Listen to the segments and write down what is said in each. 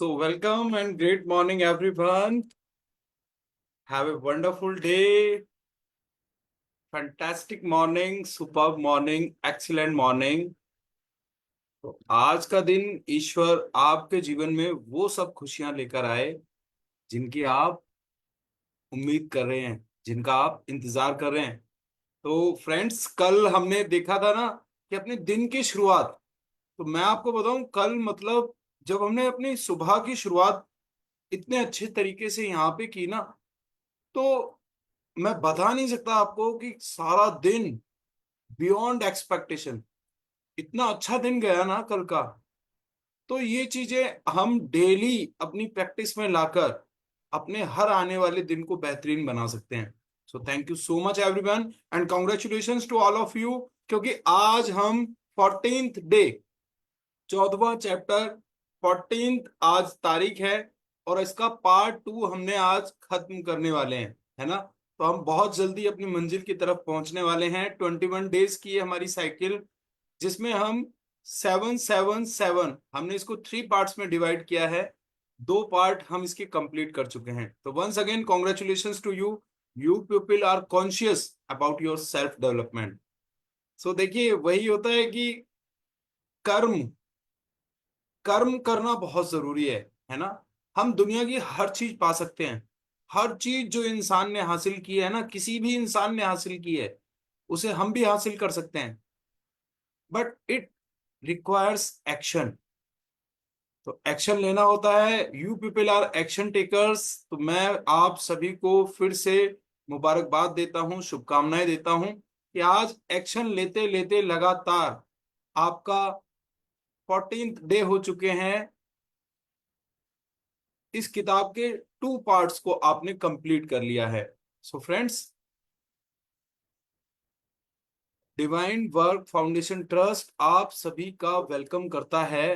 So, welcome and great morning, everyone. Have a wonderful day, fantastic morning, superb morning, excellent morning. तो आज का दिन ईश्वर आपके जीवन में वो सब खुशियां लेकर आए जिनकी आप उम्मीद कर रहे हैं, जिनका आप इंतजार कर रहे हैं। तो फ्रेंड्स, कल हमने देखा था ना कि अपने दिन की शुरुआत, तो मैं आपको बताऊं कल मतलब जब हमने अपनी सुबह की शुरुआत इतने अच्छे तरीके से यहाँ पे की ना, तो मैं बता नहीं सकता आपको कि सारा दिन बियॉन्ड एक्सपेक्टेशन इतना अच्छा दिन गया ना कल का। तो ये चीजें हम डेली अपनी प्रैक्टिस में लाकर अपने हर आने वाले दिन को बेहतरीन बना सकते हैं। So thank you so much everyone and congratulations to all of you, क्योंकि आज हम 14th डे, 14वां चैप्टर, 14th आज तारीख है और इसका पार्ट 2 हमने आज खत्म करने वाले हैं, है ना। तो हम बहुत जल्दी अपनी मंजिल की तरफ पहुंचने वाले हैं। 21 डेज की है हमारी साइकिल, जिसमें हम 7 7 7 हमने इसको 3 पार्ट्स में डिवाइड किया है। 2 पार्ट हम इसके कंप्लीट कर चुके हैं। तो once again congratulations to you. You people are conscious about your self development. So देखिए, वही होता है कि कर्म कर्म करना बहुत जरूरी है ना। हम दुनिया की हर चीज पा सकते हैं। हर चीज जो इंसान ने हासिल की है ना, किसी भी इंसान ने हासिल की है, उसे हम भी हासिल कर सकते हैं। But it requires action. तो एक्शन लेना होता है। You people are action takers. तो मैं आप सभी को फिर से मुबारकबाद देता हूं, शुभकामनाएं देता हूं कि आज एक्शन लेते लेते लगातार आपका 14th डे हो चुके हैं। इस किताब के 2 पार्ट्स को आपने कंप्लीट कर लिया है। So friends, divine work foundation trust आप सभी का वेलकम करता है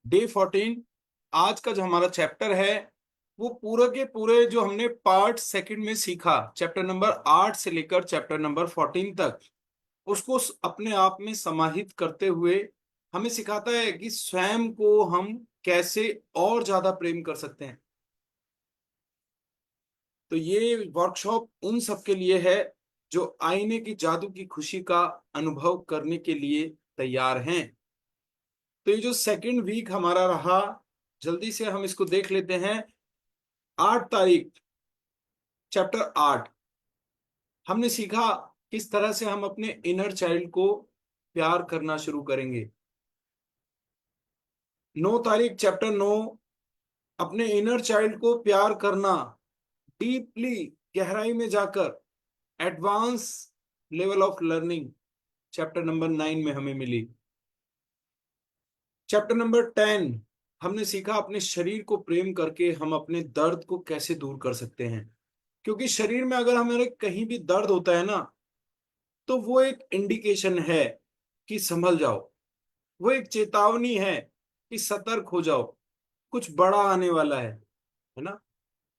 डे 14। आज का जो हमारा चैप्टर है, वो पूरे के पूरे जो हमने पार्ट सेकंड में सीखा, चैप्टर नंबर 8 से लेकर चैप्टर नंबर 14 तक, उसको अपने आप में समाहित करते हुए हमें सिखाता है कि स्वयं को हम कैसे और ज्यादा प्रेम कर सकते हैं। तो ये वर्कशॉप उन सब के लिए है जो आईने की जादू की खुशी का अनुभव करने के लिए तैयार हैं। तो ये जो सेकंड वीक हमारा रहा, जल्दी से हम इसको देख लेते हैं। 8 तारीख, चैप्टर 8, हमने सीखा किस तरह से हम अपने इनर चाइल्ड को प्यार करना शुरू करेंगे। 9 तारीख, चैप्टर 9, अपने इनर चाइल्ड को प्यार करना डीपली, गहराई में जाकर, advance level of learning, chapter number 9 में हमें मिली। चैप्टर नंबर 10, हमने सीखा अपने शरीर को प्रेम करके हम अपने दर्द को कैसे दूर कर सकते हैं। क्योंकि शरीर में अगर हमारे कहीं भी दर्द होता है ना, तो वो एक इंडिकेशन है कि संभल जाओ। वो एक चेतावनी है कि सतर्क हो जाओ, कुछ बड़ा आने वाला है ना।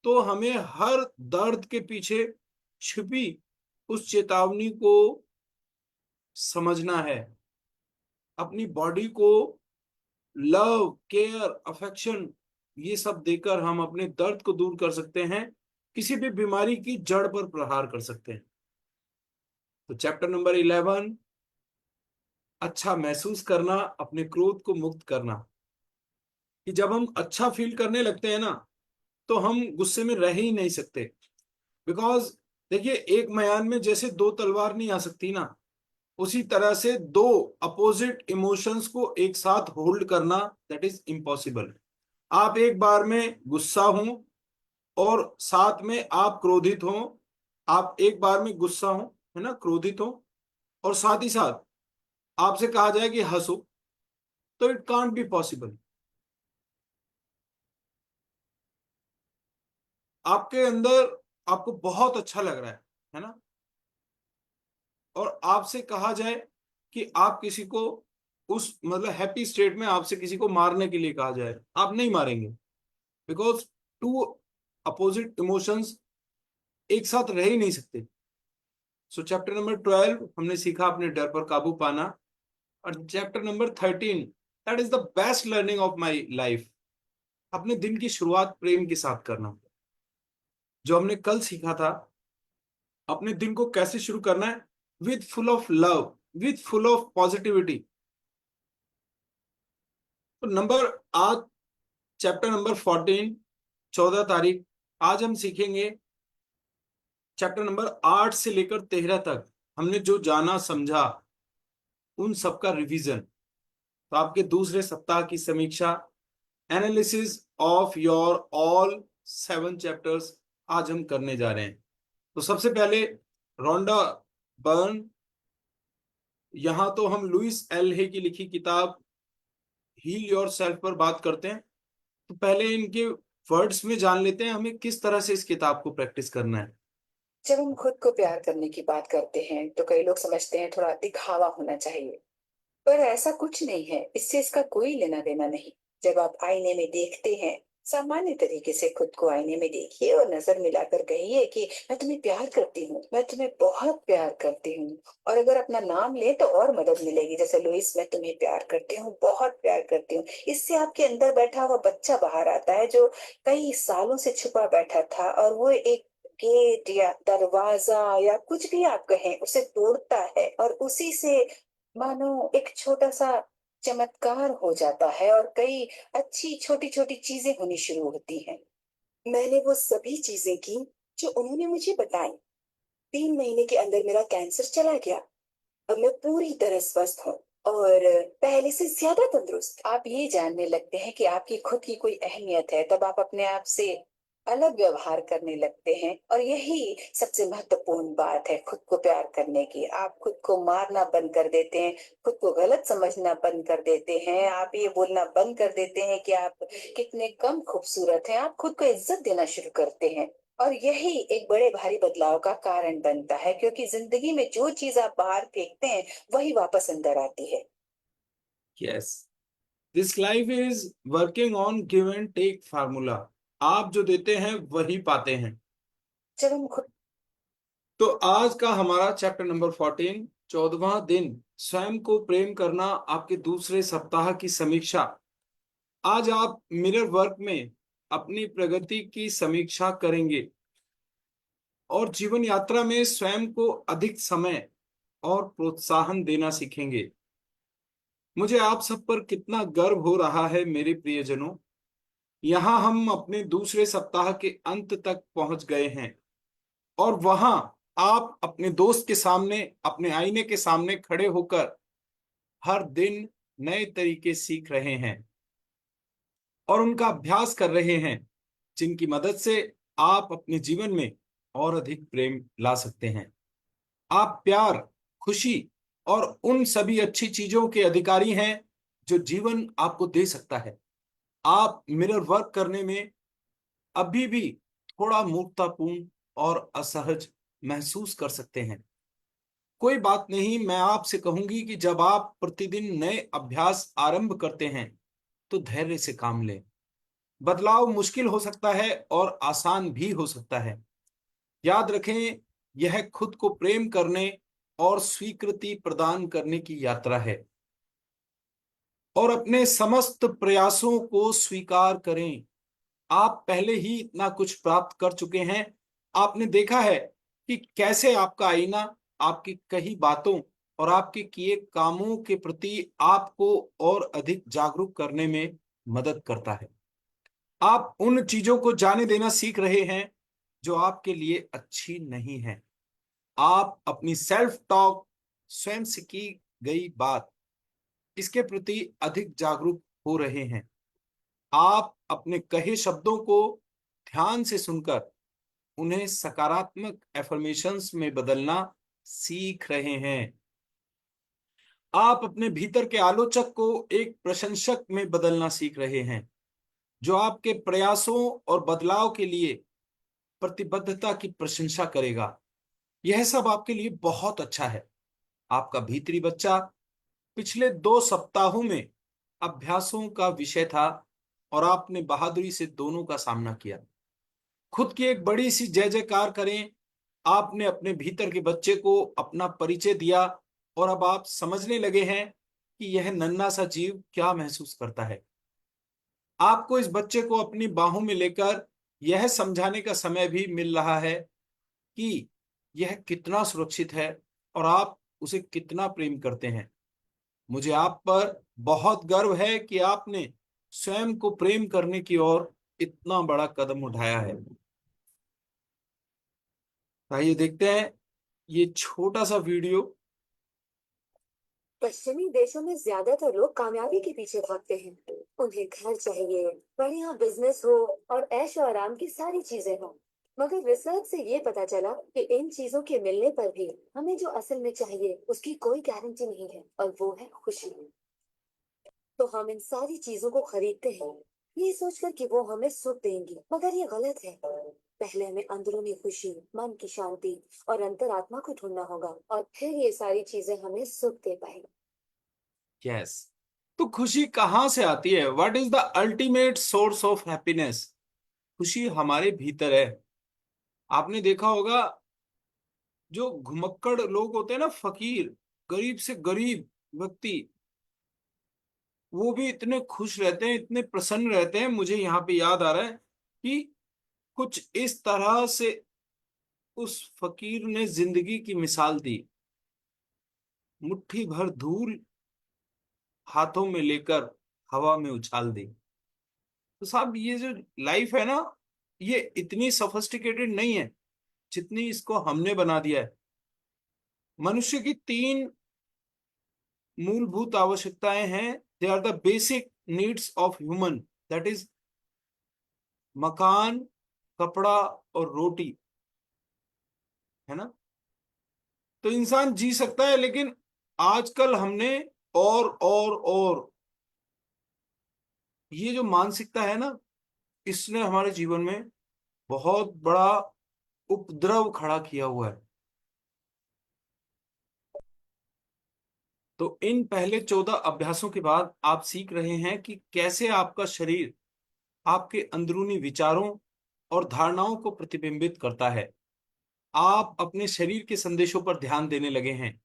तो हमें हर दर्द के पीछे छिपी उस चेतावनी को समझना है। अपनी बॉडी को लव, केयर, अफेक्शन, ये सब देकर हम अपने दर्द को दूर कर सकते हैं, किसी भी बीमारी की जड़ पर प्रहार कर सकते हैं। तो चैप्टर नंबर 11, अच्छा महसूस करना, अपने क्रोध को मुक्त करना। कि जब हम अच्छा फील करने लगते हैं ना, तो हम गुस्से में रह ही नहीं सकते। बिकॉज देखिए, एक म्यान में जैसे 2 तलवार नहीं आ सकती ना, उसी तरह से 2 अपोजिट इमोशंस को एक साथ होल्ड करना, दैट इज इम्पॉसिबल। आप एक बार में गुस्सा हो और साथ में आप क्रोधित हो, आप एक बार में गुस्सा हो, है ना, क्रोधित हो, और साथ ही साथ आपसे कहा जाए कि हंसो, तो इट कांट बी पॉसिबल। आपके अंदर आपको बहुत अच्छा लग रहा है ना, और आपसे कहा जाए कि आप किसी को उस मतलब हैप्पी स्टेट में आपसे किसी को मारने के लिए कहा जाए, आप नहीं मारेंगे। बिकॉज 2 अपोजिट इमोशंस एक साथ रह ही नहीं सकते। सो चैप्टर नंबर 12, हमने सीखा अपने डर पर काबू पाना। और chapter number 13, that is the best learning of my life. अपने दिन की शुरुआत प्रेम के साथ करना। जो हमने कल सीखा था, अपने दिन को कैसे शुरू करना है, with full of love, with full of positivity. तो नंबर आज चैप्टर नंबर 14, 14 तारीख, आज हम सीखेंगे चैप्टर नंबर 8 से लेकर 13 तक। हमने जो जाना समझा उन सबका रिवीजन। तो आपके दूसरे सप्ताह की समीक्षा, analysis of your all 7 chapters आज हम करने जा रहे हैं। तो सबसे पहले रोंडा बर्न, यहां तो हम लुइस एल हे की लिखी किताब हील योर सेल्फ पर बात करते हैं। तो पहले इनके वर्ड्स में जान लेते हैं हमें किस तरह से इस किताब को प्रैक्टिस करना है। जब हम खुद को प्यार करने की बात करते हैं तो कई लोग समझते हैं थोड़ा दिखावा होना चाहिए। पर ऐसा कुछ नहीं है, इससे इसका कोई लेना देना नहीं। जब आप आईने में देखते हैं, सामान्य तरीके से खुद को आईने में देखिए और नजर मिलाकर कहिए कि मैं तुम्हें प्यार करती हूँ, मैं तुम्हें बहुत प्यार करती हूँ। और अगर अपना नाम ले तो और मदद मिलेगी, जैसे लुइस, मैं तुम्हें प्यार करती हूँ, बहुत प्यार करती हूँ। इससे आपके अंदर बैठा हुआ बच्चा बाहर आता है, जो कई सालों से छुपा बैठा था, और वो एक गेट या दरवाजा या कुछ भी आप कहें उसे तोड़ता है, और उसी से मानो एक छोटा सा चमत्कार हो जाता है और कई अच्छी छोटी छोटी चीजें होनी शुरू होती हैं। मैंने वो सभी चीजें की जो उन्होंने मुझे बताई। 3 महीने के अंदर मेरा कैंसर चला गया। अब मैं पूरी तरह स्वस्थ हूँ और पहले से ज्यादा तंदुरुस्त। आप ये जानने लगते हैं कि आपकी खुद की कोई अहमियत है, तब आप अपने आप से अलग व्यवहार करने लगते हैं, और यही सबसे महत्वपूर्ण बात है खुद को प्यार करने की। आप खुद को मारना बंद कर देते हैं, खुद को गलत समझना बंद कर देते हैं, आप ये बोलना बंद कर देते हैं कि आप कितने कम खूबसूरत हैं, आप खुद को इज्जत देना शुरू करते हैं। और यही एक बड़े भारी बदलाव का कारण बनता है, क्योंकि जिंदगी में जो चीज आप बाहर फेंकते हैं वही वापस अंदर आती है। Yes, this life is working on give and take formula. आप जो देते हैं वही पाते हैं। जब हम खुद तो आज का हमारा चैप्टर नंबर 14, 14वां दिन, स्वयं को प्रेम करना, आपके दूसरे सप्ताह की समीक्षा। आज आप मिरर वर्क में अपनी प्रगति की समीक्षा करेंगे और जीवन यात्रा में स्वयं को अधिक समय और प्रोत्साहन देना सीखेंगे। मुझे आप सब पर कितना गर्व हो रहा है मेरे प्रियजनों। यहाँ हम अपने दूसरे सप्ताह के अंत तक पहुंच गए हैं और वहां आप अपने दोस्त के सामने, अपने आईने के सामने खड़े होकर हर दिन नए तरीके सीख रहे हैं और उनका अभ्यास कर रहे हैं, जिनकी मदद से आप अपने जीवन में और अधिक प्रेम ला सकते हैं। आप प्यार, खुशी और उन सभी अच्छी चीजों के अधिकारी हैं जो जीवन आपको दे सकता है। आप मिरर वर्क करने में अभी भी थोड़ा मूर्खतापूर्ण और असहज महसूस कर सकते हैं। कोई बात नहीं, मैं आपसे कहूंगी कि जब आप प्रतिदिन नए अभ्यास आरंभ करते हैं तो धैर्य से काम लें। बदलाव मुश्किल हो सकता है और आसान भी हो सकता है। याद रखें, यह खुद को प्रेम करने और स्वीकृति प्रदान करने की यात्रा है। और अपने समस्त प्रयासों को स्वीकार करें। आप पहले ही इतना कुछ प्राप्त कर चुके हैं। आपने देखा है कि कैसे आपका आईना आपकी कही बातों और आपके किए कामों के प्रति आपको और अधिक जागरूक करने में मदद करता है। आप उन चीजों को जाने देना सीख रहे हैं जो आपके लिए अच्छी नहीं है। आप अपनी सेल्फ टॉक, स्वयं से की गई बात, इसके प्रति अधिक जागरूक हो रहे हैं। आप अपने कहे शब्दों को ध्यान से सुनकर उन्हें सकारात्मक एफर्मेशंस में बदलना सीख रहे हैं। आप अपने भीतर के आलोचक को एक प्रशंसक में बदलना सीख रहे हैं, जो आपके प्रयासों और बदलाव के लिए प्रतिबद्धता की प्रशंसा करेगा। यह सब आपके लिए बहुत अच्छा है। आपका भीतरी बच्चा पिछले 2 सप्ताहों में अभ्यासों का विषय था और आपने बहादुरी से दोनों का सामना किया। खुद की एक बड़ी सी जय जयकार करें। आपने अपने भीतर के बच्चे को अपना परिचय दिया और अब आप समझने लगे हैं कि यह नन्हा सा जीव क्या महसूस करता है। आपको इस बच्चे को अपनी बाहों में लेकर यह समझाने का समय भी मिल रहा है कि यह कितना सुरक्षित है और आप उसे कितना प्रेम करते हैं। मुझे आप पर बहुत गर्व है कि आपने स्वयं को प्रेम करने की ओर इतना बड़ा कदम उठाया है। आइए देखते हैं ये छोटा सा वीडियो। पश्चिमी देशों में ज्यादातर लोग कामयाबी के पीछे भागते हैं। उन्हें घर चाहिए, बढ़िया बिजनेस हो और ऐशो आराम की सारी चीजें हो। मगर रिसर्च से ये पता चला कि इन चीजों के मिलने पर भी हमें जो असल में चाहिए उसकी कोई गारंटी नहीं है, और वो है खुशी। तो हम इन सारी चीजों को खरीदते हैं, ये सोचकर कि वो हमें सुख देंगी, मगर ये गलत है। पहले हमें अंदरूनी खुशी, मन की शांति और अंतरात्मा को ढूंढना होगा, और फिर ये सारी चीजें हमें सुख दे पाएंगी। यस, तो खुशी कहाँ से आती है? What is the ultimate source of happiness? खुशी हमारे भीतर है। आपने देखा होगा जो घुमक्कड़ लोग होते हैं ना, फकीर, गरीब से गरीब व्यक्ति, वो भी इतने खुश रहते हैं, इतने प्रसन्न रहते हैं। मुझे यहाँ पे याद आ रहा है कि कुछ इस तरह से उस फकीर ने जिंदगी की मिसाल दी। मुट्ठी भर धूल हाथों में लेकर हवा में उछाल दी। तो साहब ये जो लाइफ है ना, ये इतनी सफिस्टिकेटेड नहीं है जितनी इसको हमने बना दिया है। मनुष्य की तीन मूलभूत आवश्यकताएं हैं। They are the basic needs of human, that is मकान, कपड़ा और रोटी, है ना। तो इंसान जी सकता है, लेकिन आजकल हमने और ये जो मानसिकता है ना, इसने हमारे जीवन में बहुत बड़ा उपद्रव खड़ा किया हुआ है। तो इन पहले 14 अभ्यासों के बाद आप सीख रहे हैं कि कैसे आपका शरीर आपके अंदरूनी विचारों और धारणाओं को प्रतिबिंबित करता है। आप अपने शरीर के संदेशों पर ध्यान देने लगे हैं।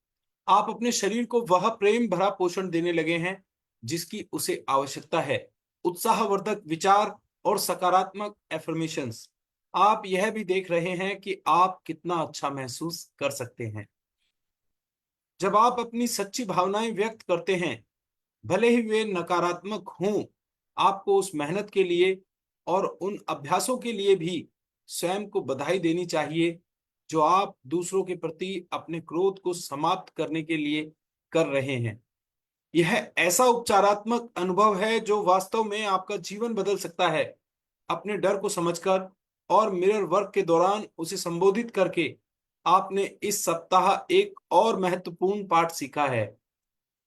आप अपने शरीर को वह प्रेम भरा पोषण देने लगे हैं जिसकी उसे आवश्यकता है। उत्साहवर्धक विचार और सकारात्मक एफर्मेशंस। आप यह भी देख रहे हैं कि आप कितना अच्छा महसूस कर सकते हैं जब आप अपनी सच्ची भावनाएं व्यक्त करते हैं, भले ही वे नकारात्मक हों। आपको उस मेहनत के लिए और उन अभ्यासों के लिए भी स्वयं को बधाई देनी चाहिए जो आप दूसरों के प्रति अपने क्रोध को समाप्त करने के लिए कर रहे हैं। यह ऐसा उपचारात्मक अनुभव है जो वास्तव में आपका जीवन बदल सकता है। अपने डर को समझकर और मिरर वर्क के दौरान उसे संबोधित करके आपने इस सप्ताह एक और महत्वपूर्ण पाठ सीखा है।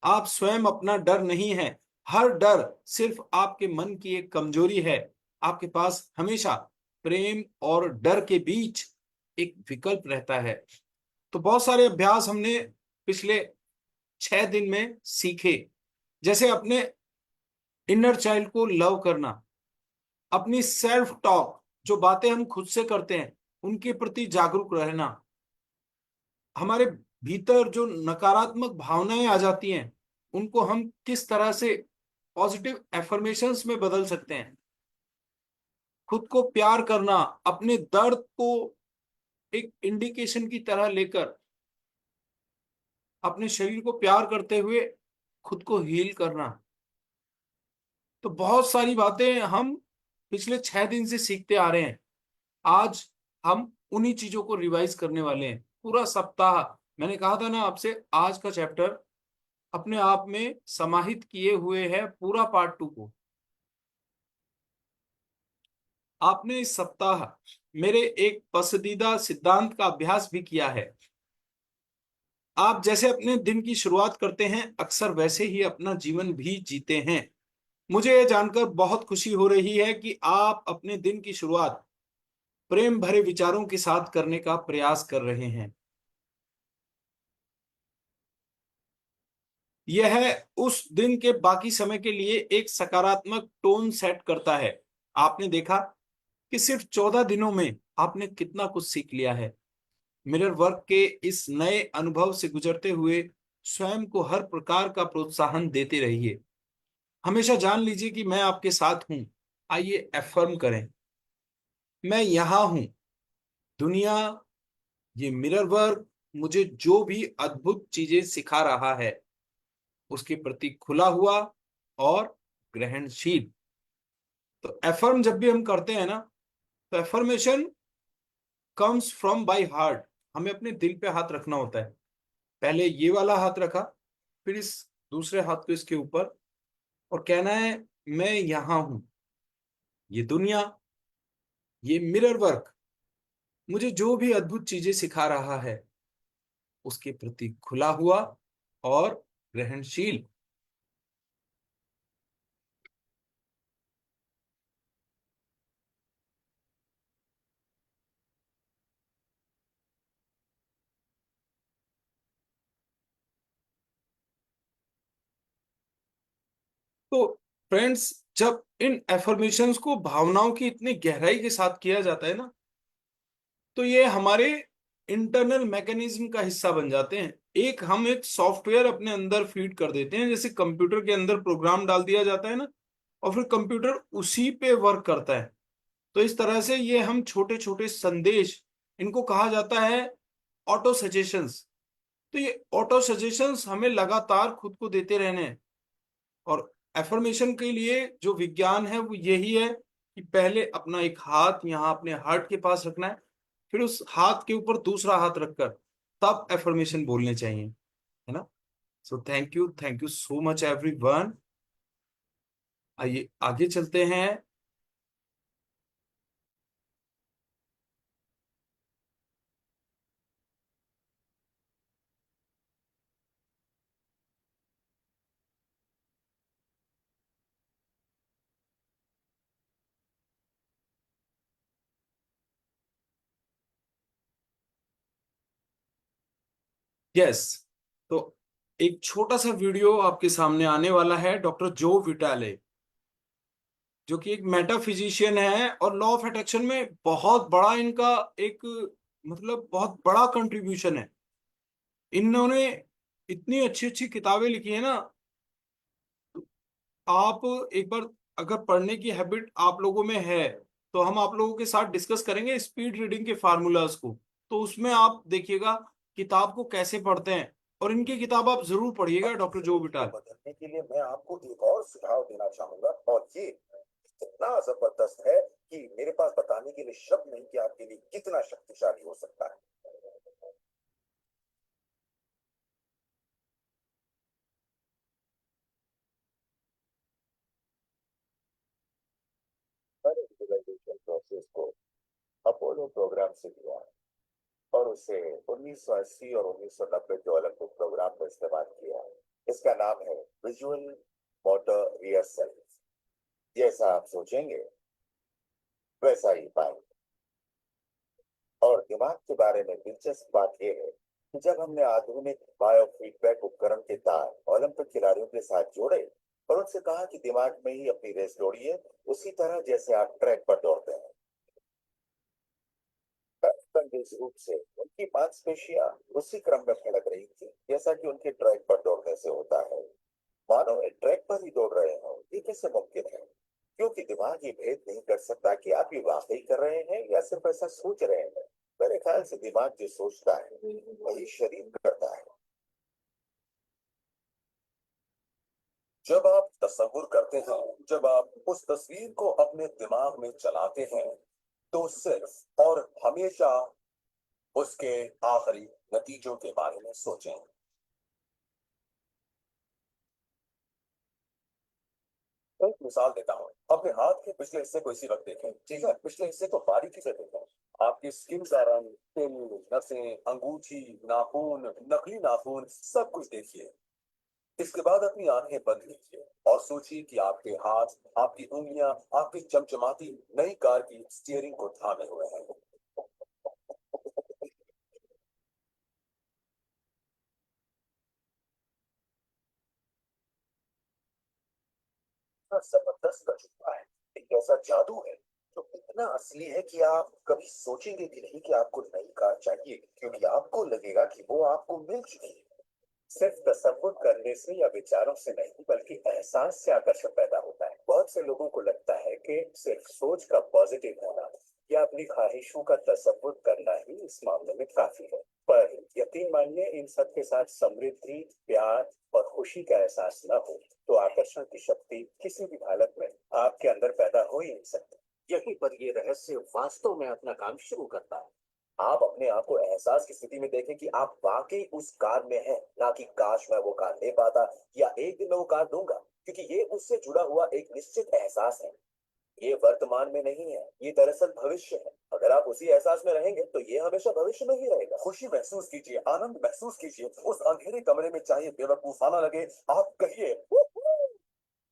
आप स्वयं अपना डर नहीं है। हर डर सिर्फ आपके मन की एक कमजोरी है। आपके पास हमेशा प्रेम और डर के बीच एक विकल्प रहता है। तो बहुत सारे अभ्यास हमने पिछले 6 दिन में सीखे, जैसे अपने इनर चाइल्ड को लव करना, अपनी सेल्फ टॉक, जो बातें हम खुद से करते हैं उनके प्रति जागरूक रहना, हमारे भीतर जो नकारात्मक भावनाएं आ जाती हैं उनको हम किस तरह से पॉजिटिव एफर्मेशंस में बदल सकते हैं, खुद को प्यार करना, अपने दर्द को एक इंडिकेशन की तरह लेकर अपने शरीर को प्यार करते हुए खुद को हील करना। तो बहुत सारी बातें हम पिछले 6 दिन से सीखते आ रहे हैं। आज हम उन्हीं चीजों को रिवाइज करने वाले हैं पूरा सप्ताह। मैंने कहा था ना आपसे, आज का चैप्टर अपने आप में समाहित किए हुए है पूरा पार्ट 2 को। आपने इस सप्ताह मेरे एक पसंदीदा सिद्धांत का अभ्यास भी किया है। आप जैसे अपने दिन की शुरुआत करते हैं अक्सर वैसे ही अपना जीवन भी जीते हैं। मुझे यह जानकर बहुत खुशी हो रही है कि आप अपने दिन की शुरुआत प्रेम भरे विचारों के साथ करने का प्रयास कर रहे हैं। यह उस दिन के बाकी समय के लिए एक सकारात्मक टोन सेट करता है। आपने देखा कि सिर्फ 14 दिनों में आपने कितना कुछ सीख लिया है। मिरर वर्क के इस नए अनुभव से गुजरते हुए स्वयं को हर प्रकार का प्रोत्साहन देते रहिए। हमेशा जान लीजिए कि मैं आपके साथ हूं। आइए एफर्म करें, मैं यहां हूं। दुनिया, ये मिरर वर्क मुझे जो भी अद्भुत चीजें सिखा रहा है उसके प्रति खुला हुआ और ग्रहणशील। तो एफर्म जब भी हम करते हैं ना, तो affirmation comes from by heart. हमें अपने दिल पे हाथ रखना होता है। पहले ये वाला हाथ रखा, फिर इस दूसरे हाथ को इसके ऊपर, और कहना है मैं यहां हूं। ये दुनिया, ये मिरर वर्क मुझे जो भी अद्भुत चीजें सिखा रहा है उसके प्रति खुला हुआ और ग्रहणशील। तो फ्रेंड्स, जब इन एफर्मेशंस को भावनाओं की इतनी गहराई के साथ किया जाता है ना, तो ये हमारे इंटरनल मैकेनिज्म का हिस्सा बन जाते हैं। हम एक सॉफ्टवेयर अपने अंदर फीड कर देते हैं, जैसे कंप्यूटर के अंदर प्रोग्राम डाल दिया जाता है ना, और फिर कंप्यूटर उसी पे वर्क करता है। तो इस तरह से ये हम छोटे छोटे संदेश, इनको कहा जाता है ऑटो सजेशंस। तो ये ऑटो सजेशंस हमें लगातार खुद को देते रहने हैं। और एफर्मेशन के लिए जो विज्ञान है वो यही है कि पहले अपना एक हाथ यहाँ अपने हार्ट के पास रखना है, फिर उस हाथ के ऊपर दूसरा हाथ रखकर तब एफर्मेशन बोलने चाहिए, है ना। सो thank you so much everyone. आइए आगे चलते हैं। यस, तो एक छोटा सा वीडियो आपके सामने आने वाला है। डॉक्टर जो विटाले, जो कि एक मेटाफिजिशियन है और लॉ ऑफ अट्रैक्शन में बहुत बड़ा इनका एक, मतलब बहुत बड़ा कंट्रीब्यूशन है। इन्होंने इतनी अच्छी अच्छी किताबें लिखी है ना। आप एक बार, अगर पढ़ने की हैबिट आप लोगों में है, तो हम आप लोगों के साथ डिस्कस करेंगे स्पीड रीडिंग के फार्मूलाज को। तो उसमें आप देखिएगा किताब को कैसे पढ़ते हैं, और इनकी किताब आप जरूर पढ़िएगा, डॉक्टर जो विटाल। बदलने के लिए मैं आपको एक और सुझाव देना चाहूंगा, और ये इतना जबरदस्त है कि मेरे पास बताने के लिए शब्द नहीं कि आपके लिए कितना शक्तिशाली हो सकता है। मैंने विजुअलाइजेशन प्रोसेस को अपोलो प्रोग्राम से लिया और उसे 1980 और 1990 के ओलंपिक प्रोग्राम में इस्तेमाल किया। इसका नाम है विजुअल मोटर रिहर्सल। जैसा आप सोचेंगे वैसा ही पाएंगे। और दिमाग के बारे में दिलचस्प बात यह है कि जब हमने आधुनिक बायोफीडबैक उपकरण के तार ओलंपिक खिलाड़ियों के साथ जोड़े और उनसे कहा कि दिमाग में ही अपनी रेस दौड़िए, उसी तरह जैसे आप ट्रैक पर दौड़ते हैं। कंटिन्यूस रूप से उनकी मांसपेशियां उसी क्रम में फड़क रही थी जैसा कि उनके ट्रैक पर दौड़ने से होता है। मानो वे ट्रैक पर ही दौड़ रहे हो। ये कैसे मुमकिन है? क्योंकि दिमाग ये भेद नहीं कर सकता कि आप ये वाकई कर रहे हैं या सिर्फ ऐसा सोच रहे हैं। मेरे ख्याल से दिमाग जो सोचता है वही शरीर करता है। जब आप तस्वुर करते हैं, जब आप उस तस्वीर को अपने दिमाग में चलाते हैं, तो सिर्फ और हमेशा उसके आखिरी नतीजों के बारे में सोचें। एक मिसाल देता हूँ, अपने हाथ के पिछले हिस्से को इसी वक्त देखें। ठीक है, पिछले हिस्से को बारीकी से देखें। आपकी स्किन का रंग, तिल, नसें, अंगूठी, नाखून, नकली नाखून, सब कुछ देखिए। इसके बाद अपनी आंखें बंद कीजिए और सोचिए कि आपके हाथ, आपकी उंगलियां, आपकी चमचमाती नई कार की स्टीयरिंग को थामे हुए हैं। इतना जबरदस्त तजुर्बा है, एक ऐसा जादू है जो इतना असली है कि आप कभी सोचेंगे भी नहीं कि आपको नई कार चाहिए, क्योंकि आपको लगेगा कि वो आपको मिल चुकी है। सिर्फ तसव्वुर करने से या विचारों से नहीं बल्कि एहसास से आकर्षण पैदा होता है। बहुत से लोगों को लगता है कि सिर्फ सोच का पॉजिटिव होना या अपनी ख्वाहिशों का तसव्वुर करना ही इस मामले में काफी है। पर यकीन मानिए, इन सब के साथ समृद्धि, प्यार और खुशी का एहसास न हो तो आकर्षण की शक्ति किसी भी हालत में आपके अंदर पैदा हो ही नहीं सकती। यहीं पर ये रहस्य वास्तव में अपना काम शुरू करता है। आप अपने आप को एहसास की स्थिति में देखें कि आप वाकई उस कार में हैं, ना कि काश मैं वो कार ले पाता या एक दिन मैं वो कार दूंगा, क्योंकि ये उससे जुड़ा हुआ एक निश्चित एहसास है। ये वर्तमान में नहीं है, ये दरअसल भविष्य है। अगर आप उसी एहसास में रहेंगे तो ये हमेशा भविष्य में ही रहेगा। खुशी महसूस कीजिए, आनंद महसूस कीजिए। उस अंधेरे कमरे में चाहे बेवकूफाना लगे, आप कहिए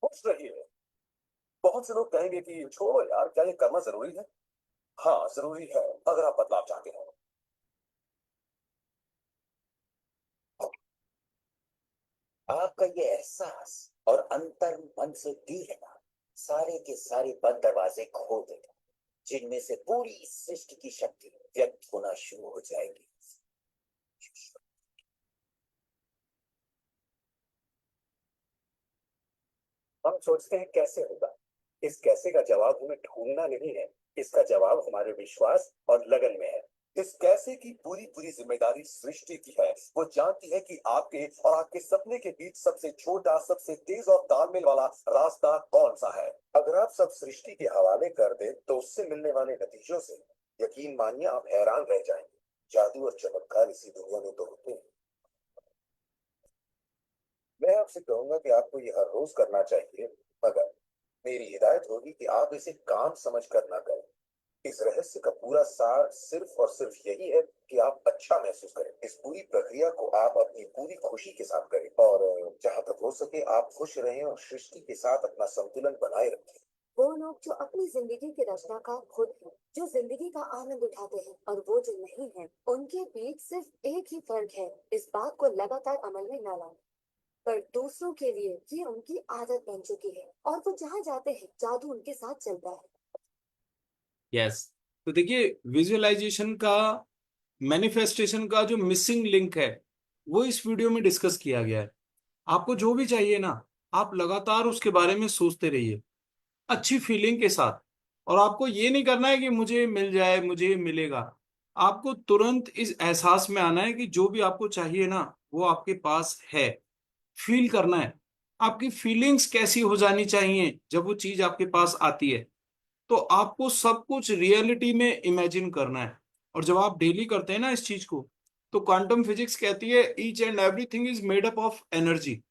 खुश रहिए। बहुत से लोग कहेंगे कि छोड़ो यार, क्या ये करना जरूरी है? हाँ, जरूरी है अगर आप बदलाव चाहते हैं। आपका ये एहसास और अंतर मन से दी है ना, सारे के सारे बंद दरवाजे खोल देगा, जिनमें से पूरी सृष्टि की शक्ति व्यक्त होना शुरू हो जाएगी। हम सोचते हैं कैसे होगा। इस कैसे का जवाब हमें ढूंढना नहीं है, इसका जवाब हमारे विश्वास और लगन में है। इस कैसे की पूरी पूरी जिम्मेदारी सृष्टि की है। वो जानती है कि आपके और आपके सपने के बीच सबसे छोटा, सबसे तेज और तालमेल वाला रास्ता कौन सा है। अगर आप सब सृष्टि के हवाले कर दे तो उससे मिलने वाले नतीजों से यकीन मानिए आप हैरान रह जाएंगे। जादू और चमत्कार इसी दुनिया में तो होते हैं। मैं आपसे कहूंगा कि आपको ये हर रोज करना चाहिए, मगर मेरी हिदायत होगी कि आप इसे काम समझकर ना करें। इस रहस्य का पूरा सार सिर्फ और सिर्फ यही है कि आप अच्छा महसूस करें। इस पूरी प्रक्रिया को आप अपनी पूरी खुशी के साथ करें और जहां तक हो सके आप खुश रहें और सृष्टि के साथ अपना संतुलन बनाए रखें। वो लोग जो अपनी जिंदगी के रचनाकार खुद हैं, जो जिंदगी का आनंद उठाते हैं, और वो जो नहीं है, उनके बीच सिर्फ एक ही फर्क है, इस बात को लगातार अमल में न लाना। पर दूसरों के लिए ये उनकी आदत बन चुकी है और वो जहाँ जाते हैं जादू उनके साथ चलता है। यस। तो देखिए, विजुअलाइजेशन का, मैनिफेस्टेशन का जो मिसिंग लिंक है वो इस वीडियो में डिस्कस किया गया है। आपको जो भी चाहिए ना, आप लगातार उसके बारे में सोचते रहिए अच्छी फीलिंग के साथ। और आपको ये नहीं करना है कि मुझे मिल जाए, मुझे मिलेगा। आपको तुरंत इस एहसास में आना है कि जो भी आपको चाहिए ना वो आपके पास है। फील करना है, आपकी फीलिंग्स कैसी हो जानी चाहिए जब वो चीज आपके पास आती है। तो आपको सब कुछ रियलिटी में इमेजिन करना है। और जब आप डेली करते हैं ना इस चीज को, तो क्वांटम फिजिक्स कहती है each and everything is made up of energy.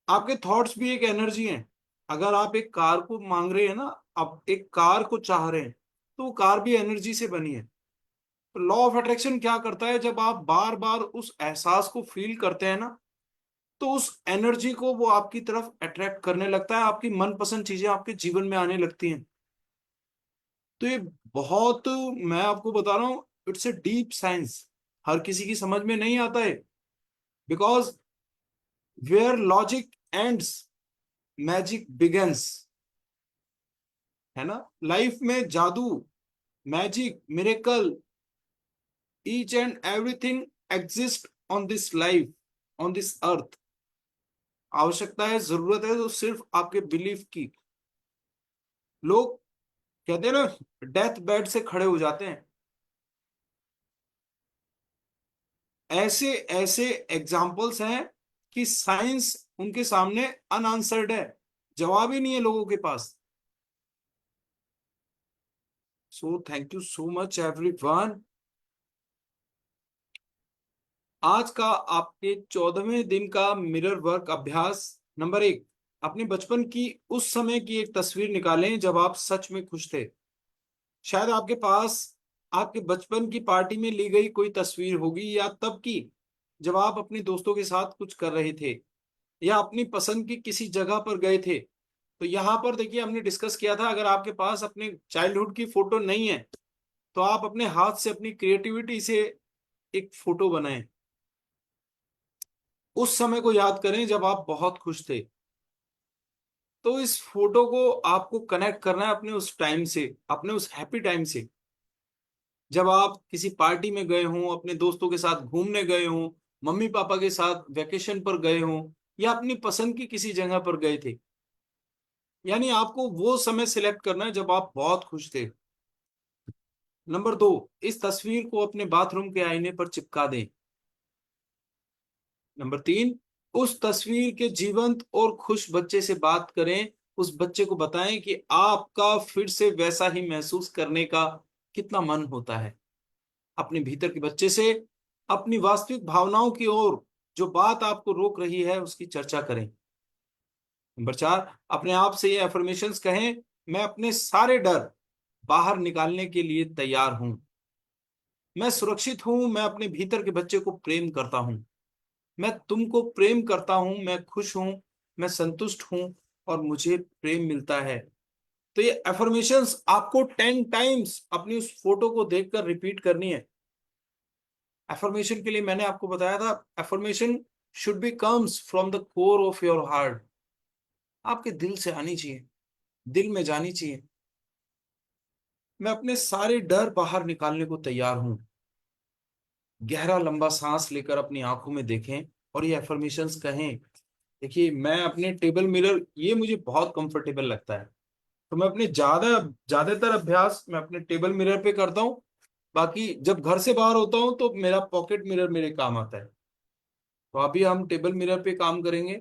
आपके थॉट्स भी एक एनर्जी हैं। अगर आप एक कार को मांग रहे हैं ना, आप एक कार को चाह रहे हैं, तो वो कार भी एनर्जी से बनी है। तो लॉ ऑफ अट्रैक्शन क्या करता है, जब आप बार बार उस एहसास को फील करते हैं ना, तो उस एनर्जी को वो आपकी तरफ अट्रैक्ट करने लगता है, आपकी मनपसंद चीजें आपके जीवन में आने लगती हैं। तो ये बहुत, मैं आपको बता रहा हूँ, इट्स ए डीप साइंस। हर किसी की समझ में नहीं आता है। Because where logic ends, magic begins. है ना? लाइफ में जादू, magic, miracle, each and everything exist on this life, on this earth. आवश्यकता है, जरूरत है तो सिर्फ आपके बिलीफ की। लोग कहते हैं ना, डेथ बेड से खड़े हो जाते हैं। ऐसे ऐसे एग्जाम्पल्स हैं कि साइंस उनके सामने अनआंसर्ड है, जवाब ही नहीं है लोगों के पास। So thank you so much everyone. आज का आपके 14वें दिन का मिरर वर्क अभ्यास नंबर 1। अपने बचपन की उस समय की एक तस्वीर निकालें जब आप सच में खुश थे। शायद आपके पास आपके बचपन की पार्टी में ली गई कोई तस्वीर होगी, या तब की जब आप अपने दोस्तों के साथ कुछ कर रहे थे, या अपनी पसंद की किसी जगह पर गए थे। तो यहाँ पर देखिए, हमने डिस्कस किया था, अगर आपके पास अपने चाइल्डहुड की फोटो नहीं है तो आप अपने हाथ से, अपनी क्रिएटिविटी से एक फोटो बनाएं। उस समय को याद करें जब आप बहुत खुश थे। तो इस फोटो को आपको कनेक्ट करना है अपने उस टाइम से, अपने उस हैप्पी टाइम से, जब आप किसी पार्टी में गए हों, अपने दोस्तों के साथ घूमने गए हों, मम्मी पापा के साथ वेकेशन पर गए हों या अपनी पसंद की किसी जगह पर गए थे। यानी आपको वो समय सिलेक्ट करना है जब आप बहुत खुश थे। नंबर 2, इस तस्वीर को अपने बाथरूम के आईने पर चिपका दें। नंबर 3, उस तस्वीर के जीवंत और खुश बच्चे से बात करें। उस बच्चे को बताएं कि आपका फिर से वैसा ही महसूस करने का कितना मन होता है। अपने भीतर के बच्चे से अपनी वास्तविक भावनाओं की ओर, जो बात आपको रोक रही है, उसकी चर्चा करें। नंबर 4, अपने आप से ये अफर्मेशंस कहें, मैं अपने सारे डर बाहर निकालने के लिए तैयार हूं। मैं सुरक्षित हूं, मैं अपने भीतर के बच्चे को प्रेम करता हूं। मैं तुमको प्रेम करता हूं, मैं खुश हूं, मैं संतुष्ट हूं और मुझे प्रेम मिलता है। तो ये अफर्मेशंस आपको 10 टाइम्स अपनी उस फोटो को देखकर रिपीट करनी है। अफर्मेशन के लिए मैंने आपको बताया था, affirmation should be comes from the core of your heart. आपके दिल से आनी चाहिए, दिल में जानी चाहिए। मैं अपने सारे डर बाहर निकालने को तैयार हूं। गहरा लंबा सांस लेकर अपनी आंखों में देखें और ये अफर्मेशंस कहें। देखिए, मैं अपने टेबल मिरर, ये मुझे बहुत कंफर्टेबल लगता है, तो मैं अपने ज्यादातर अभ्यास मैं अपने टेबल मिरर पे करता हूँ। बाकी जब घर से बाहर होता हूँ तो मेरा पॉकेट मिरर मेरे काम आता है। तो अभी हम टेबल मिरर पे काम करेंगे।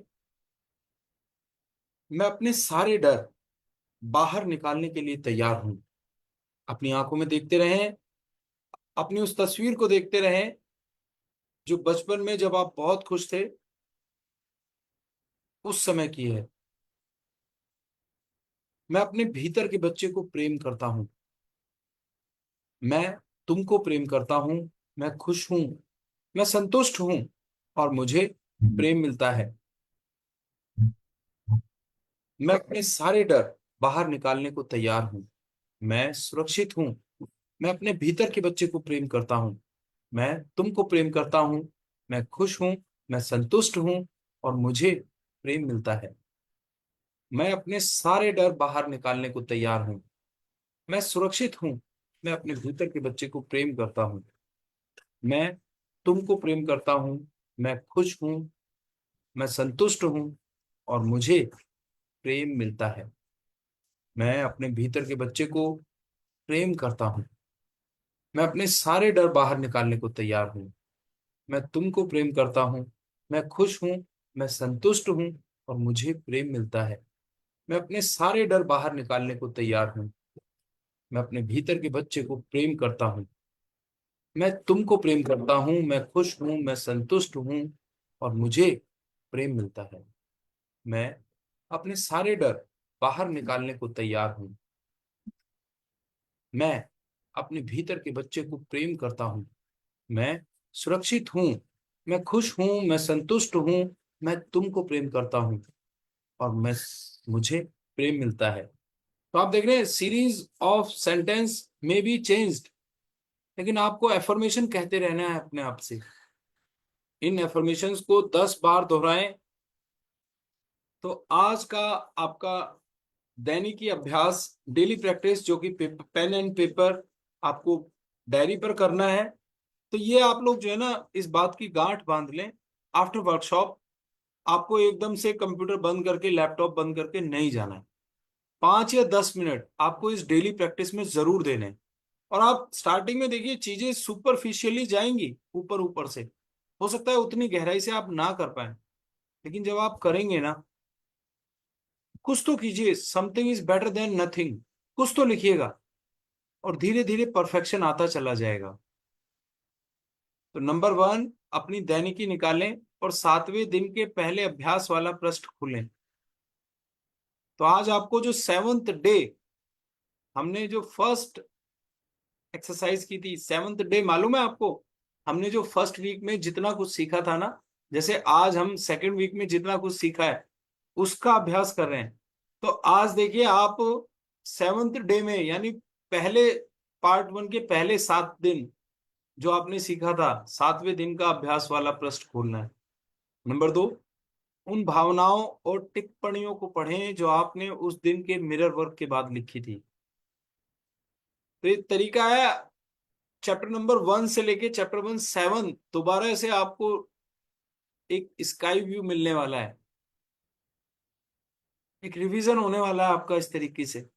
मैं अपने सारे डर बाहर निकालने के लिए तैयार हूं। अपनी आंखों में देखते रहें, अपनी उस तस्वीर को देखते रहें जो बचपन में जब आप बहुत खुश थे उस समय की है। मैं अपने भीतर के बच्चे को प्रेम करता हूं। मैं तुमको प्रेम करता हूं, मैं खुश हूं, मैं संतुष्ट हूं और मुझे प्रेम मिलता है। मैं अपने सारे डर बाहर निकालने को तैयार हूं। मैं सुरक्षित हूं, मैं अपने भीतर के बच्चे को प्रेम करता हूं। मैं तुमको प्रेम करता हूं, मैं खुश हूं, मैं संतुष्ट हूं और मुझे प्रेम मिलता है। मैं अपने सारे डर बाहर निकालने को तैयार हूं। मैं सुरक्षित हूं, मैं अपने भीतर के बच्चे को प्रेम करता हूं। मैं तुमको प्रेम करता हूं, मैं खुश हूं, मैं संतुष्ट हूं और मुझे प्रेम मिलता है। मैं अपने भीतर के बच्चे को प्रेम करता हूं। मैं अपने सारे डर बाहर निकालने को तैयार हूं। मैं तुमको प्रेम करता हूं, मैं खुश हूं, मैं संतुष्ट हूं और मुझे प्रेम मिलता है। मैं अपने सारे डर बाहर निकालने को तैयार हूं। मैं अपने भीतर के बच्चे को प्रेम करता हूं। मैं तुमको प्रेम करता हूं, मैं खुश हूं, मैं संतुष्ट हूं और मुझे प्रेम मिलता है। मैं अपने सारे डर बाहर निकालने को तैयार हूं। मैं अपने भीतर के बच्चे को प्रेम करता हूं। मैं सुरक्षित हूं, मैं खुश हूं, मैं संतुष्ट हूं, मैं तुमको प्रेम करता हूं और मुझे प्रेम मिलता है। तो आप देख रहे हैं, सीरीज ऑफ सेंटेंस में बी चेंज्ड, लेकिन आपको एफर्मेशन कहते रहना है अपने आप से। इन एफर्मेशंस को 10 बार दोहराएं। तो आज का आपका दैनिकी अभ्यास, डेली प्रैक्टिस, जो कि पेन एंड पेपर आपको डायरी पर करना है। तो ये आप लोग जो है ना, इस बात की गांठ बांध लें, आफ्टर वर्कशॉप आपको एकदम से कंप्यूटर बंद करके, लैपटॉप बंद करके नहीं जाना है। 5 या 10 मिनट आपको इस डेली प्रैक्टिस में जरूर देने हैं। और आप स्टार्टिंग में देखिए, चीजें सुपरफिशियली जाएंगी, ऊपर ऊपर से, हो सकता है उतनी गहराई से आप ना कर पाए, लेकिन जब आप करेंगे ना, कुछ तो कीजिए। Something is better than nothing, कुछ तो लिखिएगा और धीरे धीरे परफेक्शन आता चला जाएगा। तो नंबर 1, अपनी दैनिकी निकालें और 7वें दिन के पहले अभ्यास वाला पृष्ठ खोलें। तो आज आपको जो 7th डे, हमने जो फर्स्ट एक्सरसाइज की थी, 7th डे मालूम है आपको? हमने जो फर्स्ट वीक में जितना कुछ सीखा था ना, जैसे आज हम सेकेंड वीक में जितना कुछ सीखा है उसका अभ्यास कर रहे हैं। तो आज देखिए आप 7th डे में, यानी पहले पार्ट 1 के पहले 7 दिन जो आपने सीखा था, 7वें दिन का अभ्यास वाला पृष्ठ खोलना है। नंबर 2, उन भावनाओं और टिप्पणियों को पढ़ें जो आपने उस दिन के मिरर वर्क के बाद लिखी थी। तो ये तरीका है, चैप्टर नंबर 1 से लेके चैप्टर 7 दोबारा से आपको एक स्काई व्यू मिलने वाला है, एक रिवीजन होने वाला है आपका इस तरीके से।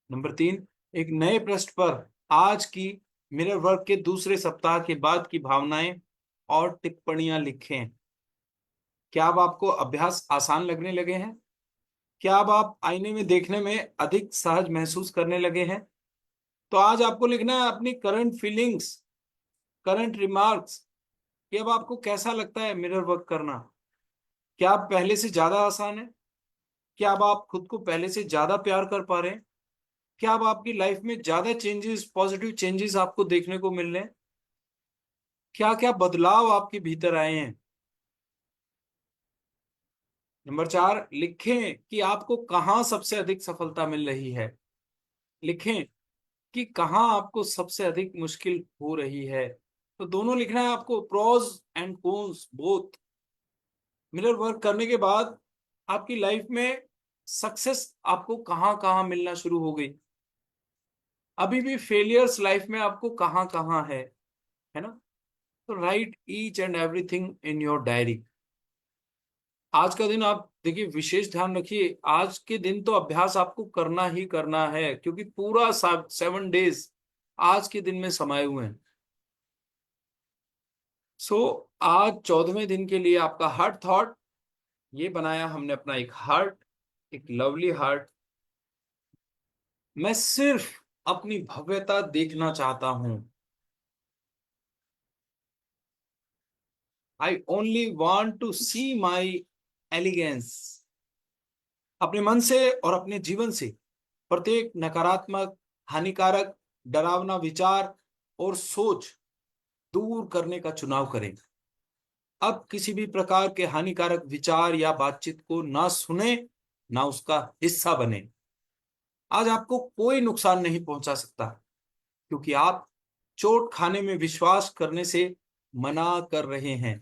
नंबर 3, एक नए पृष्ठ पर आज की मिरर वर्क के दूसरे सप्ताह के बाद की भावनाएं और टिप्पणियां लिखें। क्या अब आपको अभ्यास आसान लगने लगे हैं? क्या अब आप आईने में देखने में अधिक सहज महसूस करने लगे हैं? तो आज आपको लिखना है अपनी करंट फीलिंग्स, करंट रिमार्क्स, कि अब आपको कैसा लगता है मिरर वर्क करना। क्या आप पहले से ज्यादा आसान है? क्या अब आप खुद को पहले से ज्यादा प्यार कर पा रहे हैं? क्या अब आपकी लाइफ में ज्यादा चेंजेस, पॉजिटिव चेंजेस आपको देखने को मिल रहे हैं? क्या क्या बदलाव आपके भीतर आए हैं? नंबर 4, लिखें कि आपको कहाँ सबसे अधिक सफलता मिल रही है। लिखें कि कहाँ आपको सबसे अधिक मुश्किल हो रही है। तो दोनों लिखना है आपको, pros and cons both. Mirror work करने के बाद आपकी लाइफ में सक्सेस आपको कहाँ कहाँ मिलना शुरू हो गई, अभी भी फेलियर्स लाइफ में आपको कहाँ कहाँ है ना। तो right each and everything in your diary. आज का दिन आप देखिए, विशेष ध्यान रखिए, आज के दिन तो अभ्यास आपको करना ही करना है, क्योंकि पूरा 7 डेज आज के दिन में समाये हुए हैं। सो आज 14वें दिन के लिए आपका हार्ट थॉट ये बनाया हमने अपना, एक हार्ट, एक लवली हार्ट। मैं सिर्फ अपनी भव्यता देखना चाहता हूं। I only want to see my elegance. अपने मन से और अपने जीवन से प्रत्येक नकारात्मक, हानिकारक, डरावना विचार और सोच दूर करने का चुनाव करें। अब किसी भी प्रकार के हानिकारक विचार या बातचीत को ना सुने, ना उसका हिस्सा बने। आज आपको कोई नुकसान नहीं पहुंचा सकता, क्योंकि आप चोट खाने में विश्वास करने से मना कर रहे हैं।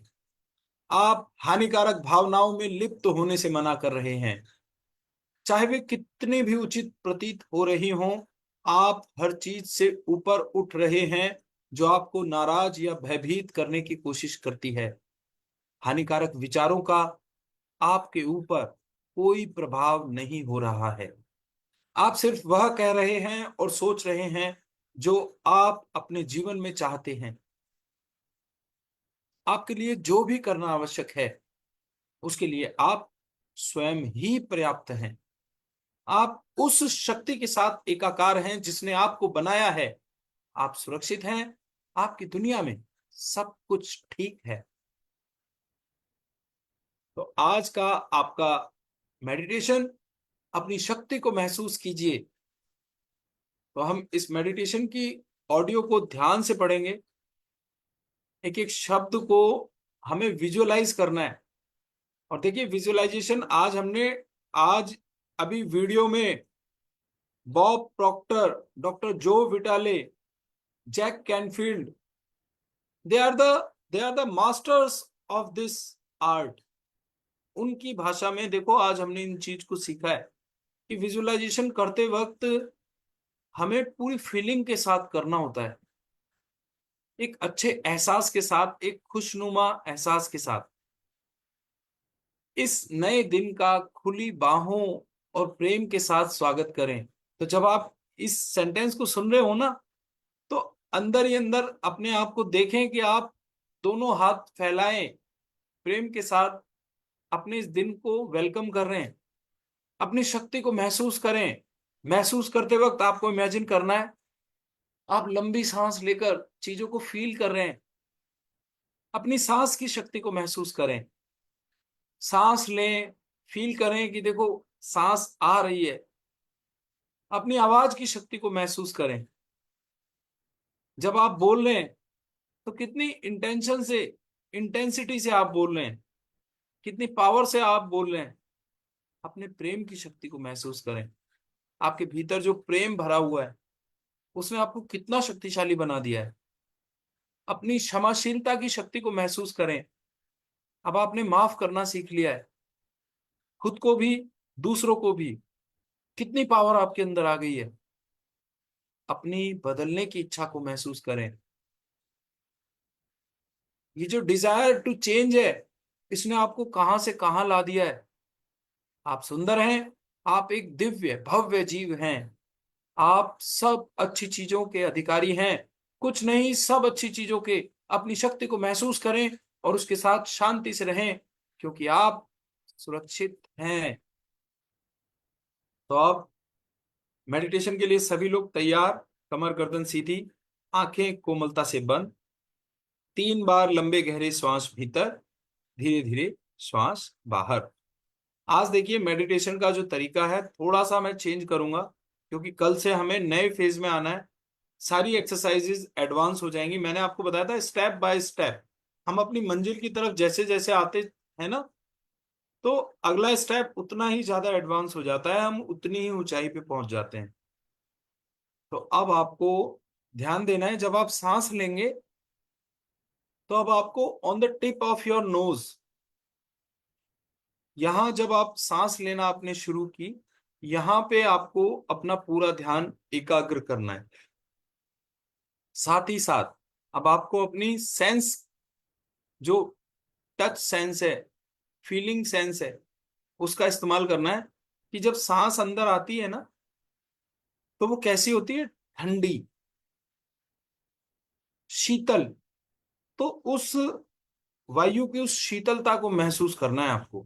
आप हानिकारक भावनाओं में लिप्त होने से मना कर रहे हैं। चाहे वे कितनी भी उचित प्रतीत हो रही हों, आप हर चीज से ऊपर उठ रहे हैं जो आपको नाराज या भयभीत करने की कोशिश करती है। हानिकारक विचारों का आपके ऊपर कोई प्रभाव नहीं हो रहा है। आप सिर्फ वह कह रहे हैं और सोच रहे हैं जो आप अपने जीवन में चाहते हैं। आपके लिए जो भी करना आवश्यक है, उसके लिए आप स्वयं ही पर्याप्त हैं। आप उस शक्ति के साथ एकाकार हैं जिसने आपको बनाया है। आप सुरक्षित हैं। आपकी दुनिया में सब कुछ ठीक है। तो आज का आपका मेडिटेशन, अपनी शक्ति को महसूस कीजिए। तो हम इस मेडिटेशन की ऑडियो को ध्यान से पढ़ेंगे। एक एक शब्द को हमें विजुअलाइज करना है। और देखिए, विजुअलाइजेशन आज अभी वीडियो में Bob Proctor, doctor Joe Vitale, Jack Canfield, they are the they are the masters of this art. उनकी भाषा में देखो, आज हमने इन चीज को सीखा है कि विजुअलाइजेशन करते वक्त हमें पूरी फीलिंग के साथ करना होता है, एक अच्छे एहसास के साथ, एक खुशनुमा एहसास के साथ। इस नए दिन का खुली बाहों और प्रेम के साथ स्वागत करें। तो जब आप इस सेंटेंस को सुन रहे हो ना, तो अंदर ही अंदर अपने आप को देखें कि आप दोनों हाथ फैलाएं, प्रेम के साथ अपने इस दिन को वेलकम कर रहे हैं। अपनी शक्ति को महसूस करें। महसूस करते वक्त आपको इमेजिन करना है, आप लंबी सांस लेकर चीजों को फील कर रहे हैं। अपनी सांस की शक्ति को महसूस करें। सांस लें, फील करें कि देखो सांस आ रही है। अपनी आवाज की शक्ति को महसूस करें। जब आप बोल रहे हैं तो कितनी इंटेंसिटी से आप बोल रहे हैं, कितनी पावर से आप बोल रहे हैं। अपने प्रेम की शक्ति को महसूस करें। आपके भीतर जो प्रेम भरा हुआ है, उसने आपको कितना शक्तिशाली बना दिया है। अपनी क्षमाशीलता की शक्ति को महसूस करें। अब आपने माफ करना सीख लिया है, खुद को भी, दूसरों को भी। कितनी पावर आपके अंदर आ गई है। अपनी बदलने की इच्छा को महसूस करें। ये जो डिजायर टू चेंज है, इसने आपको कहां से कहां ला दिया है। आप सुंदर हैं, आप एक दिव्य भव्य जीव हैं, आप सब अच्छी चीजों के अधिकारी हैं। कुछ नहीं, सब अच्छी चीजों के। अपनी शक्ति को महसूस करें और उसके साथ शांति से रहें, क्योंकि आप सुरक्षित हैं। तो अब मेडिटेशन के लिए सभी लोग तैयार। कमर गर्दन सीधी, आंखें कोमलता से बंद। 3 बार लंबे गहरे श्वास भीतर, धीरे धीरे श्वास बाहर। आज देखिए मेडिटेशन का जो तरीका है थोड़ा सा मैं चेंज करूंगा, क्योंकि कल से हमें नए फेज में आना है। सारी एक्सरसाइजेज एडवांस हो जाएंगी। मैंने आपको बताया था स्टेप बाय स्टेप हम अपनी मंजिल की तरफ जैसे जैसे आते हैं ना, तो अगला स्टेप उतना ही ज्यादा एडवांस हो जाता है, हम उतनी ही ऊंचाई पे पहुंच जाते हैं। तो अब आपको ध्यान देना है, जब आप सांस लेंगे तो अब आपको on the tip of your nose, यहां जब आप सांस लेना आपने शुरू की, यहां पे आपको अपना पूरा ध्यान एकाग्र करना है। साथ ही साथ अब आपको अपनी सेंस, जो टच सेंस है, फीलिंग सेंस है, उसका इस्तेमाल करना है कि जब सांस अंदर आती है ना, तो वो कैसी होती है, ठंडी, शीतल। तो उस वायु की उस शीतलता को महसूस करना है आपको,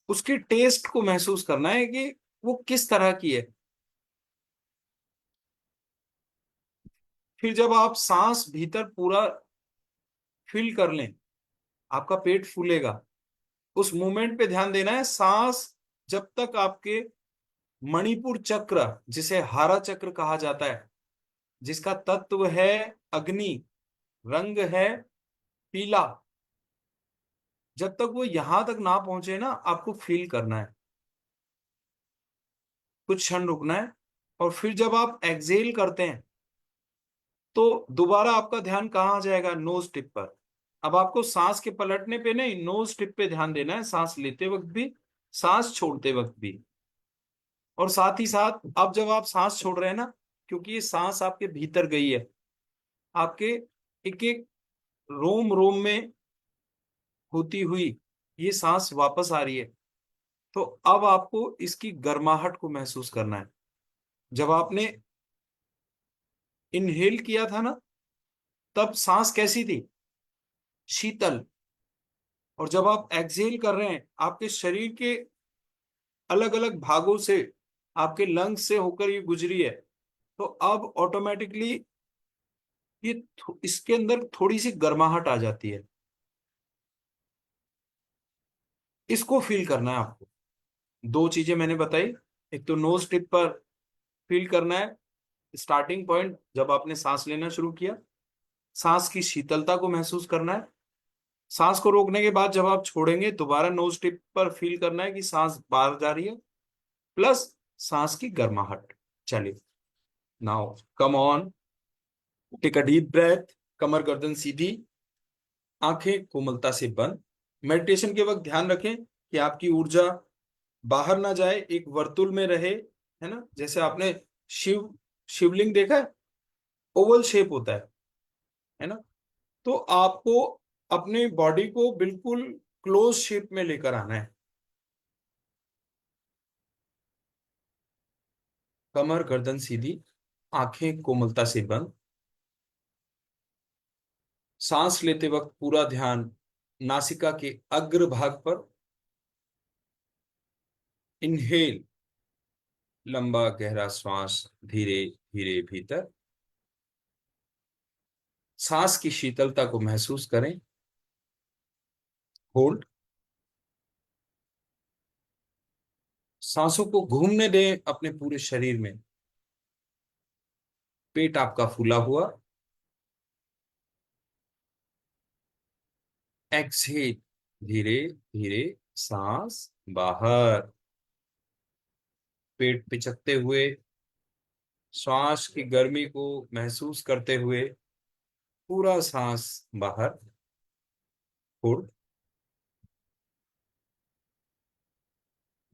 उसके टेस्ट को महसूस करना है कि वो किस तरह की है। फिर जब आप सांस भीतर पूरा फिल कर लें, आपका पेट फूलेगा। उस मोमेंट पे ध्यान देना है। सांस जब तक आपके मणिपुर चक्र, जिसे हारा चक्र कहा जाता है, जिसका तत्व है अग्नि, रंग है पीला, जब तक वो यहां तक ना पहुंचे ना, आपको फील करना है, कुछ क्षण रुकना है। और फिर जब आप एक्सेल करते हैं तो दोबारा आपका ध्यान कहाँ आ जाएगा, नोज टिप पर। अब आपको सांस के पलटने पे नहीं, नोज टिप पे ध्यान देना है, सांस लेते वक्त भी, सांस छोड़ते वक्त भी। और साथ ही साथ अब जब आप सांस छोड़ रहे हैं ना, क्योंकि ये सांस आपके भीतर गई है, आपके एक एक रोम रोम में होती हुई ये सांस वापस आ रही है। तो अब आपको इसकी गर्माहट को महसूस करना है। जब आपने इनहेल किया था ना, तब सांस कैसी थी, शीतल। और जब आप एक्सहेल कर रहे हैं, आपके शरीर के अलग अलग भागों से, आपके लंग्स से होकर ये गुजरी है, तो अब ऑटोमेटिकली ये इसके अंदर थोड़ी सी गर्माहट आ जाती है। इसको फील करना है आपको। 2 चीजें मैंने बताई, एक तो नोज टिप पर फील करना है, स्टार्टिंग पॉइंट जब आपने सांस लेना शुरू किया, सांस की शीतलता को महसूस करना है। सांस को रोकने के बाद जब आप छोड़ेंगे, दोबारा नोज टिप पर फील करना है कि सांस बाहर जा रही है, प्लस सांस की गर्माहट। चलिए, now come on, take a deep breath. कमर गर्दन सीधी, आंखें कोमलता से बंद। मेडिटेशन के वक्त ध्यान रखें कि आपकी ऊर्जा बाहर ना जाए, एक वर्तुल में रहे, है ना। जैसे आपने शिवलिंग देखा है, ओवल शेप होता है ना। तो आपको अपने बॉडी को बिल्कुल क्लोज शेप में लेकर आना है। कमर गर्दन सीधी, आंखें कोमलता से बंद। सांस लेते वक्त पूरा ध्यान नासिका के अग्र भाग पर। इनहेल, लंबा गहरा श्वास धीरे धीरे भीतर। सांस की शीतलता को महसूस करें। होल्ड। सांसों को घूमने दें अपने पूरे शरीर में। पेट आपका फूला हुआ। एक्सहेल, धीरे धीरे सांस बाहर। पेट पिचकते हुए, श्वास की गर्मी को महसूस करते हुए पूरा सांस बाहर। होल्ड।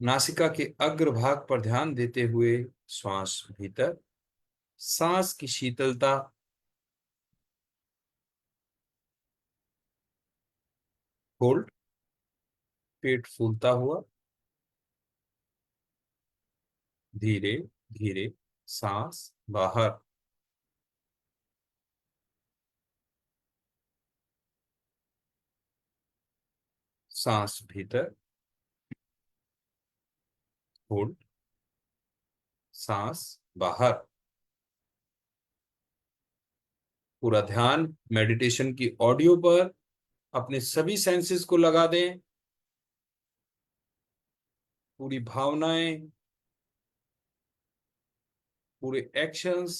नासिका के अग्र भाग पर ध्यान देते हुए श्वास भीतर। सांस की शीतलता होल्ड, पेट फूलता हुआ, धीरे धीरे सांस बाहर, सांस भीतर, होल्ड, सांस बाहर। पूरा ध्यान मेडिटेशन की ऑडियो पर अपने सभी सेंसेस को लगा दें, पूरी भावनाएं, पूरे एक्शंस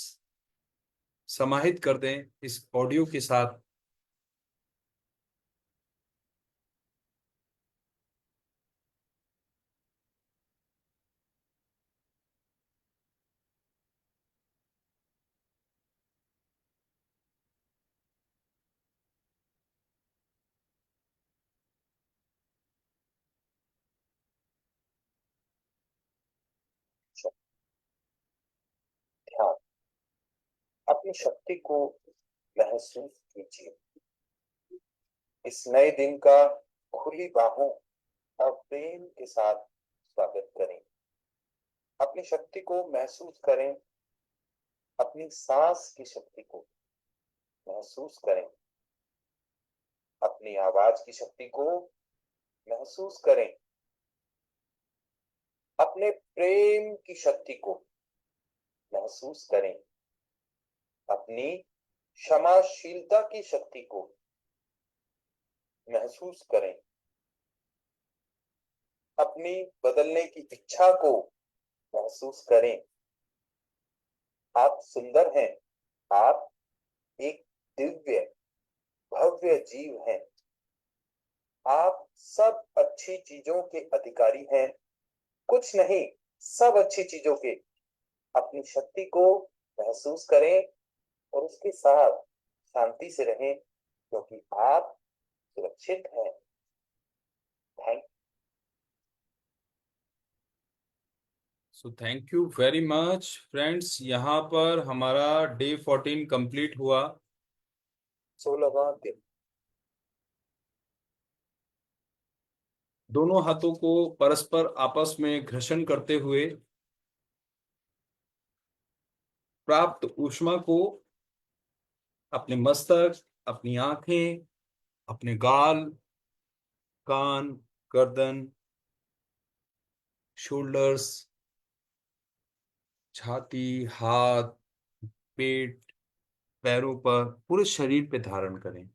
समाहित कर दें इस ऑडियो के साथ। ध्यान, अपनी शक्ति को महसूस कीजिए। इस नए दिन का खुली बाहों और प्रेम के साथ स्वागत करें। अपनी शक्ति को महसूस करें, अपनी सांस की शक्ति को महसूस करें, अपनी आवाज की शक्ति को महसूस करें, अपने प्रेम की शक्ति को महसूस करें, अपनी क्षमाशीलता की शक्ति को महसूस करें, अपनी बदलने की इच्छा को महसूस करें। आप सुंदर हैं, आप एक दिव्य भव्य जीव हैं, आप सब अच्छी चीजों के अधिकारी हैं, कुछ नहीं सब अच्छी चीजों के। अपनी शक्ति को महसूस करें और उसके साथ शांति से रहें, क्योंकि आप सुरक्षित हैं। Thank so thank you very much friends. यहाँ पर हमारा डे 14 कंप्लीट हुआ। 16वां दिन। दोनों हाथों को परस्पर आपस में घर्षण करते हुए प्राप्त ऊष्मा को अपने मस्तक, अपनी आंखें, अपने गाल, कान, गर्दन, शोल्डर्स, छाती, हाथ, पेट, पैरों पर, पूरे शरीर पे धारण करें।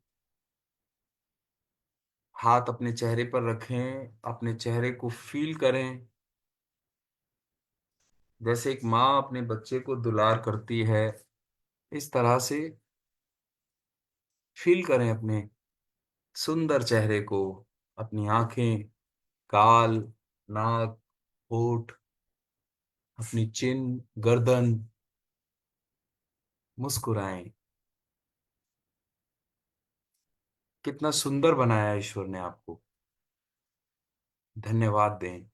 हाथ अपने चेहरे पर रखें, अपने चेहरे को फील करें, जैसे एक माँ अपने बच्चे को दुलार करती है, इस तरह से फील करें अपने सुंदर चेहरे को, अपनी आंखें, गाल, नाक, होठ, अपनी चिन, गर्दन। मुस्कुराएं। कितना सुंदर बनाया है ईश्वर ने आपको। धन्यवाद दें।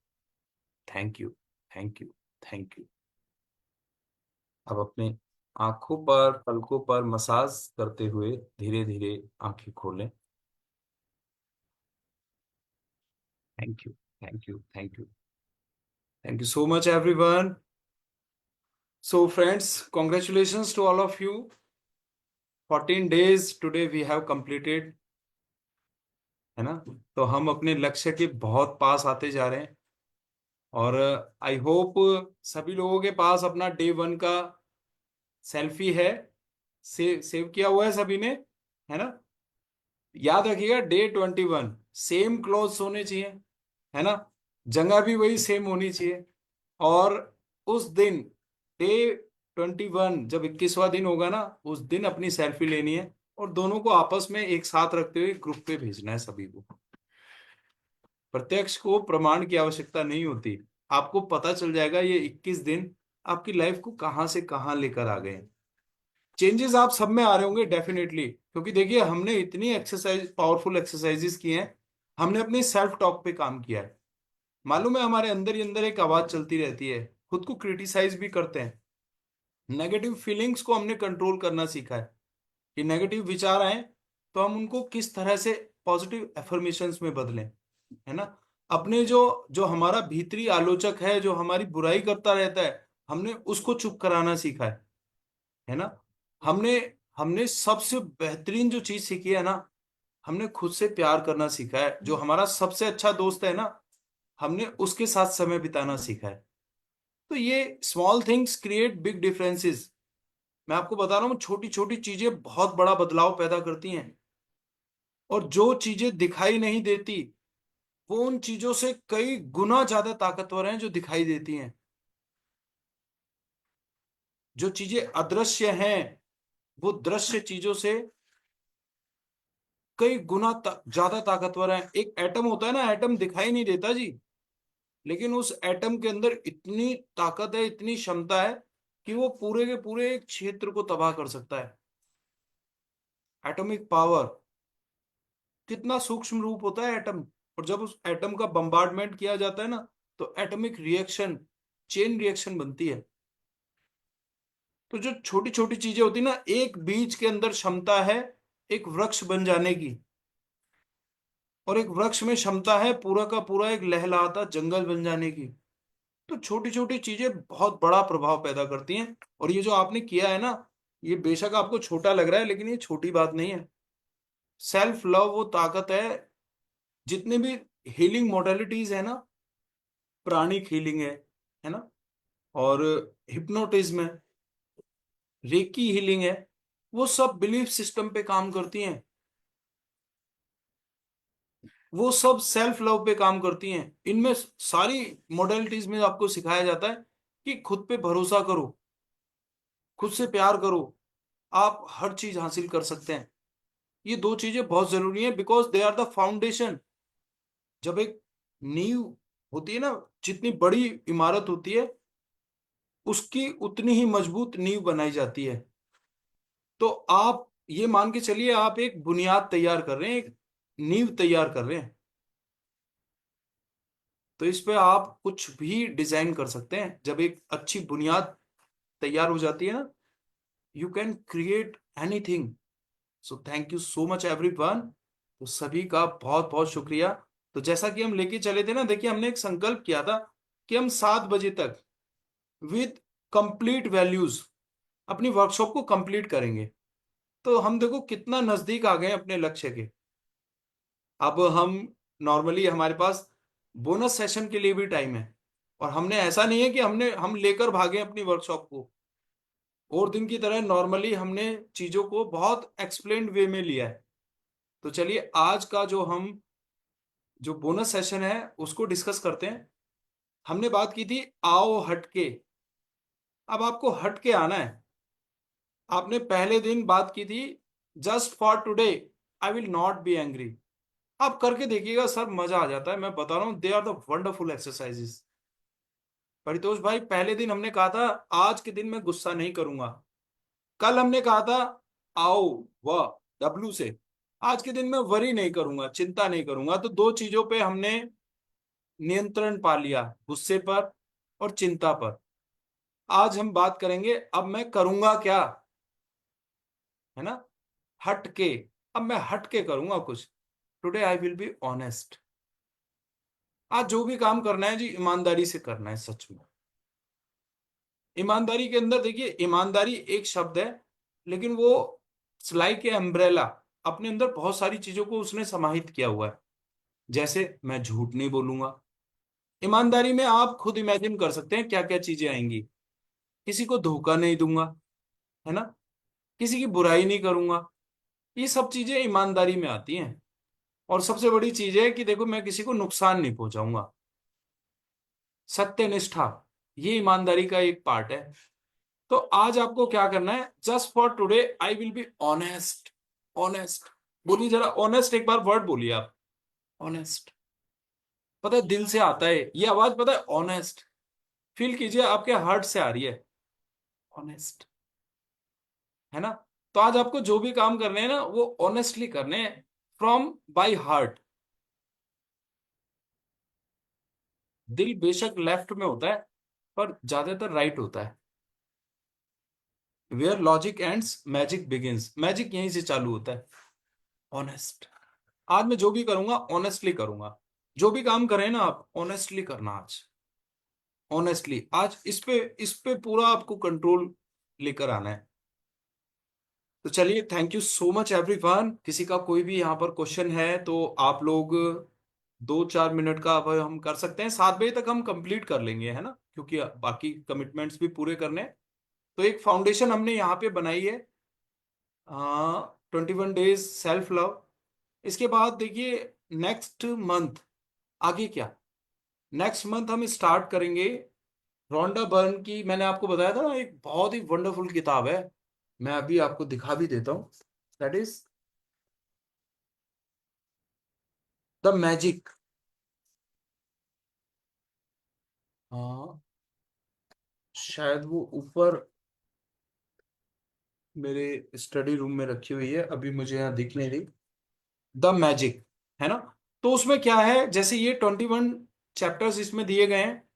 Thank you, thank you, thank you. अब अपने आंखों पर, पलकों पर मसाज करते हुए धीरे धीरे आंखें खोलें। Thank you, thank you, thank you, thank you so much everyone. So friends, congratulations to all of you. 14 days today we have completed, है ना? तो हम अपने लक्ष्य के बहुत पास आते जा रहे हैं, और आई होप सभी लोगों के पास अपना डे 1 का सेल्फी है, सेव किया हुआ है सभी ने, है ना? याद रखिएगा डे 21 सेम क्लोथ्स होने चाहिए, है ना? जगह भी वही सेम होनी चाहिए। और उस दिन डे 21 जब 21वां दिन होगा ना, उस दिन अपनी सेल्फी लेनी है और दोनों को आपस में एक साथ रखते हुए ग्रुप पे भेजना है सभी को। प्रत्यक्ष को प्रमाण की आवश्यकता नहीं होती, आपको पता चल जाएगा ये 21 दिन आपकी लाइफ को कहां से कहां लेकर आ गए। चेंजेस आप सब में आ रहे होंगे डेफिनेटली, क्योंकि देखिए हमने इतनी एक्सरसाइज, पावरफुल एक्सरसाइजेस की हैं, हमने अपने सेल्फ टॉक पे काम किया है। मालूम है हमारे अंदर ही अंदर एक आवाज चलती रहती है, खुद को क्रिटिसाइज भी करते हैं। नेगेटिव फीलिंग्स को हमने कंट्रोल करना सीखा है कि नेगेटिव विचार आए तो हम उनको किस तरह से पॉजिटिव एफर्मेशंस में बदलें, है ना। अपने जो जो हमारा भीतरी आलोचक है, जो हमारी बुराई करता रहता है, हमने उसको चुप कराना सीखा है ना। हमने हमने सबसे बेहतरीन जो चीज सीखी है ना, हमने खुद से प्यार करना सीखा है। जो हमारा सबसे अच्छा दोस्त है ना, हमने उसके साथ समय बिताना सीखा है। तो ये small things create big differences. मैं आपको बता रहा हूँ, छोटी छोटी चीजें बहुत बड़ा बदलाव पैदा करती हैं। और जो चीजें दिखाई नहीं देती, वो उन चीजों से कई गुना ज्यादा ताकतवर हैं जो दिखाई देती हैं। जो चीजें अदृश्य हैं, वो दृश्य चीजों से कई गुना ज्यादा ताकतवर हैं। एक एटम होता है ना, एटम दिखाई नहीं देता जी, लेकिन उस एटम के अंदर इतनी ताकत है, इतनी क्षमता है कि वो पूरे के पूरे एक क्षेत्र को तबाह कर सकता है। एटॉमिक पावर, कितना सूक्ष्म रूप होता है एटम। और जब उस एटम का बम्बार्डमेंट किया जाता है ना, तो एटॉमिक रिएक्शन, चेन रिएक्शन बनती है। तो जो छोटी छोटी चीजें होती है ना, एक बीज के अंदर क्षमता है एक वृक्ष बन जाने की, और एक वृक्ष में क्षमता है पूरा का पूरा एक लहलहाता जंगल बन जाने की। तो छोटी छोटी चीजें बहुत बड़ा प्रभाव पैदा करती हैं। और ये जो आपने किया है ना, ये बेशक आपको छोटा लग रहा है, लेकिन ये छोटी बात नहीं है। सेल्फ लव वो ताकत है। जितने भी हीलिंग मोडालिटीज है ना, प्राणिक हीलिंग है ना, और हिप्नोटिज्म है, रेकी हीलिंग है, वो सब बिलीफ सिस्टम पे काम करती हैं। वो सब सेल्फ लव पे काम करती हैं। इनमें सारी मोडालिटीज में आपको सिखाया जाता है कि खुद पे भरोसा करो, खुद से प्यार करो, आप हर चीज हासिल कर सकते हैं। ये दो चीजें बहुत जरूरी हैं, because they are the foundation. जब एक नींव होती है ना, जितनी बड़ी इमारत होती है, उसकी उतनी ही मजबूत नींव बनाई जाती है। तो आप ये मान के चलिए, आप एक बुनियाद तैयार कर रहे हैं, एक नींव तैयार कर रहे हैं। तो इस पे आप कुछ भी डिजाइन कर सकते हैं। जब एक अच्छी बुनियाद तैयार हो जाती है ना, you can create anything. So thank you so much everyone. तो सभी का बहुत बहुत शुक्रिया। तो जैसा कि हम लेके चले थे ना, देखिए हमने एक संकल्प किया था कि हम 7 बजे तक विद कंप्लीट वैल्यूज अपनी वर्कशॉप को कंप्लीट करेंगे। तो हम देखो कितना नजदीक आ गए हैं अपने लक्ष्य के। अब हम नॉर्मली हमारे पास बोनस सेशन के लिए भी टाइम है। और हमने ऐसा नहीं है कि हम लेकर भागे अपनी वर्कशॉप को। और दिन की तरह नॉर्मली हमने चीजों को बहुत एक्सप्लेन्ड वे में लिया है। तो चलिए आज का जो बोनस सेशन है उसको डिस्कस करते हैं। हमने बात की थी आओ हटके। अब आपको हटके आना है। आपने पहले दिन बात की थी just for today I will not be angry. आप करके देखिएगा सर, मजा आ जाता है। मैं बता रहा हूं, they are the wonderful exercises. Paritosh भाई, पहले दिन हमने कहा था आज के दिन मैं गुस्सा नहीं करूंगा। कल हमने कहा था आओ वह डब्लू से, आज के दिन मैं वरी नहीं करूंगा, चिंता नहीं करूंगा। तो दो चीजों पे हमने नियंत्रण पा लिया, गुस्से पर और चिंता पर। आज हम बात करेंगे अब मैं करूंगा क्या, है ना, हट के। अब मैं हट के करूंगा कुछ। Today I will be honest. आज जो भी काम करना है जी, ईमानदारी से करना है, सच में। ईमानदारी के अंदर देखिए, ईमानदारी एक शब्द है, लेकिन वो सिलाई के अम्ब्रेला, अपने अंदर बहुत सारी चीजों को उसने समाहित किया हुआ है। जैसे मैं झूठ नहीं बोलूंगा। ईमानदारी में आप खुद इमेजिन कर सकते हैं क्या क्या चीजें आएंगी। किसी को धोखा नहीं दूंगा, है ना, किसी की बुराई नहीं करूंगा। ये सब चीजें ईमानदारी में आती हैं। और सबसे बड़ी चीज है कि देखो, मैं किसी को नुकसान नहीं पहुंचाऊंगा। सत्यनिष्ठा, ये ईमानदारी का एक पार्ट है। तो आज आपको क्या करना है, just for today I will be honest. Honest बोलिए जरा, ऑनेस्ट एक बार वर्ड बोलिए आप। ऑनेस्ट, पता है दिल से आता है ये आवाज, पता है, ऑनेस्ट। फील कीजिए आपके हार्ट से आ रही है, ऑनेस्ट, है ना। तो आज आपको जो भी काम करने हैं ना, वो ऑनेस्टली करने हैं, फ्रॉम बाय हार्ट। दिल बेशक लेफ्ट में होता है, पर ज्यादातर राइट होता है। Where logic ends magic begins, magic यहीं से चालू होता है। ऑनेस्ट, आज मैं जो भी करूंगा ऑनेस्टली करूंगा। जो भी काम करें ना आप ऑनेस्टली करना आज। ऑनेस्टली आज इस पे पूरा आपको कंट्रोल लेकर आना है। तो चलिए, thank you so much everyone. किसी का कोई भी यहाँ पर क्वेश्चन है तो आप लोग 2-4 मिनट का अब हम कर सकते हैं। 7 बजे तक हम कंप्लीट कर लेंगे, है ना, क्योंकि बाकी कमिटमेंट्स भी पूरे करने हैं। तो एक फाउंडेशन हमने यहाँ पे बनाई है, 21 डेज सेल्फ लव। इसके बाद देखिए नेक्स्ट मंथ आगे क्या। नेक्स्ट मंथ हम स्टार्ट करेंगे रोंडा बर्न की। मैंने आपको बताया था ना, एक बहुत ही वंडरफुल किताब है। मैं अभी आपको दिखा भी देता हूँ। That is the magic. हाँ, शायद वो ऊपर मेरे स्टडी रूम में रखी हुई है, अभी मुझे यहाँ दिख नहीं रही। द मैजिक, है ना। तो उसमें क्या है, जैसे ये 21 चैप्टर्स इसमें दिए गए हैं।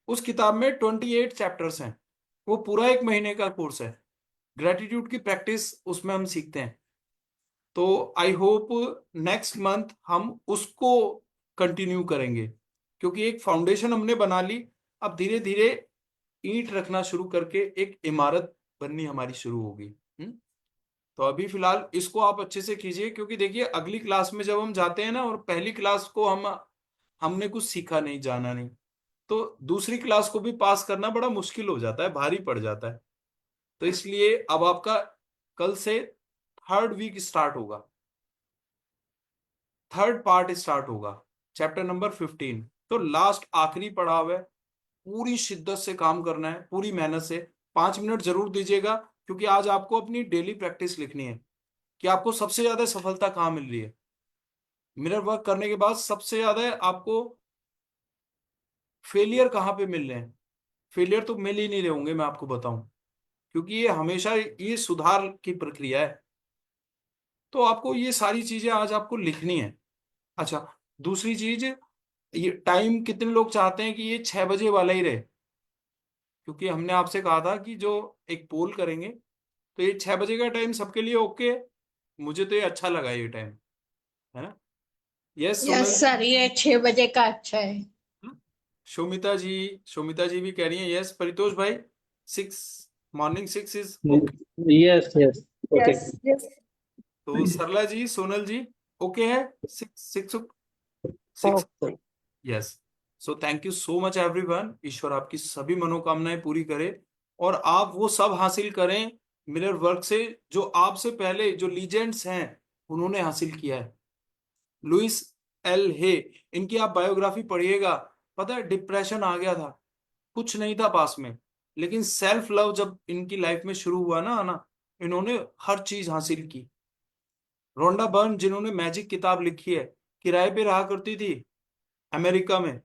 उस किताब में 28 चैप्टर्स हैं। वो पूरा 1 महीने का कोर्स है। ग्रेटिट्यूड की प्रैक्टिस उसमें हम सीखते हैं। तो आई होप नेक्स्ट मंथ हम उसको कंटिन्यू करेंगे, क्योंकि एक फाउंडेशन हमने बना ली। अब धीरे धीरे ईंट रखना शुरू करके एक इमारत बननी हमारी शुरू होगी। तो अभी फिलहाल इसको आप अच्छे से कीजिए, क्योंकि देखिए अगली क्लास में जब हम जाते हैं ना, और पहली क्लास को हमने कुछ सीखा नहीं, जाना नहीं, तो दूसरी क्लास को भी पास करना बड़ा मुश्किल हो जाता है, भारी पड़ जाता है। तो इसलिए अब आपका कल से थर्ड वीक स्टार्ट होगा, थर्ड पार्ट स्टार्ट होगा, चैप्टर नंबर 15। तो लास्ट आखिरी पड़ाव है। पूरी शिद्दत से काम करना है, पूरी मेहनत से। 5 मिनट जरूर दीजिएगा, क्योंकि आज आपको अपनी डेली प्रैक्टिस लिखनी है कि आपको सबसे ज्यादा सफलता कहाँ मिल रही है। मिरर वर्क करने के बाद सबसे ज्यादा आपको फेलियर कहाँ पे मिल रहे हैं। फेलियर तो मिल ही नहीं रहे होंगे, मैं आपको बताऊं, क्योंकि ये हमेशा ये सुधार की प्रक्रिया है। तो आपको ये सारी चीजें आज आपको लिखनी है। अच्छा, दूसरी चीज, ये टाइम कितने लोग चाहते हैं कि ये 6 बजे वाला ही रहे, क्योंकि हमने आपसे कहा था कि जो एक पोल करेंगे। तो ये 6 बजे का टाइम सबके लिए ओके है। मुझे तो ये अच्छा लगा ये टाइम, है ना। यस यस सोनल सर, ये 6 बजे का अच्छा है। जी। शोमिता जी भी कह रही है यस। परितोष भाई, 6, morning 6 is okay. Yes, yes. Okay. Yes yes. तो सरला जी, सोनल जी, ओके है। 6 Okay. Yes. So thank you so much everyone. ईश्वर आपकी सभी मनोकामनाएं पूरी करे, और आप वो सब हासिल करें मिरर वर्क से जो आपसे पहले जो लीजेंड्स हैं उन्होंने हासिल किया है। लुइस एल हे, इनकी आप बायोग्राफी पढ़िएगा। पता है, डिप्रेशन आ गया था, कुछ नहीं था पास में, लेकिन सेल्फ लव जब इनकी लाइफ में शुरू हुआ ना आना, इन्होंने हर चीज हासिल की। रोंडा बर्न, जिन्होंने मैजिक किताब लिखी है, किराए पे रहा करती थी अमेरिका में।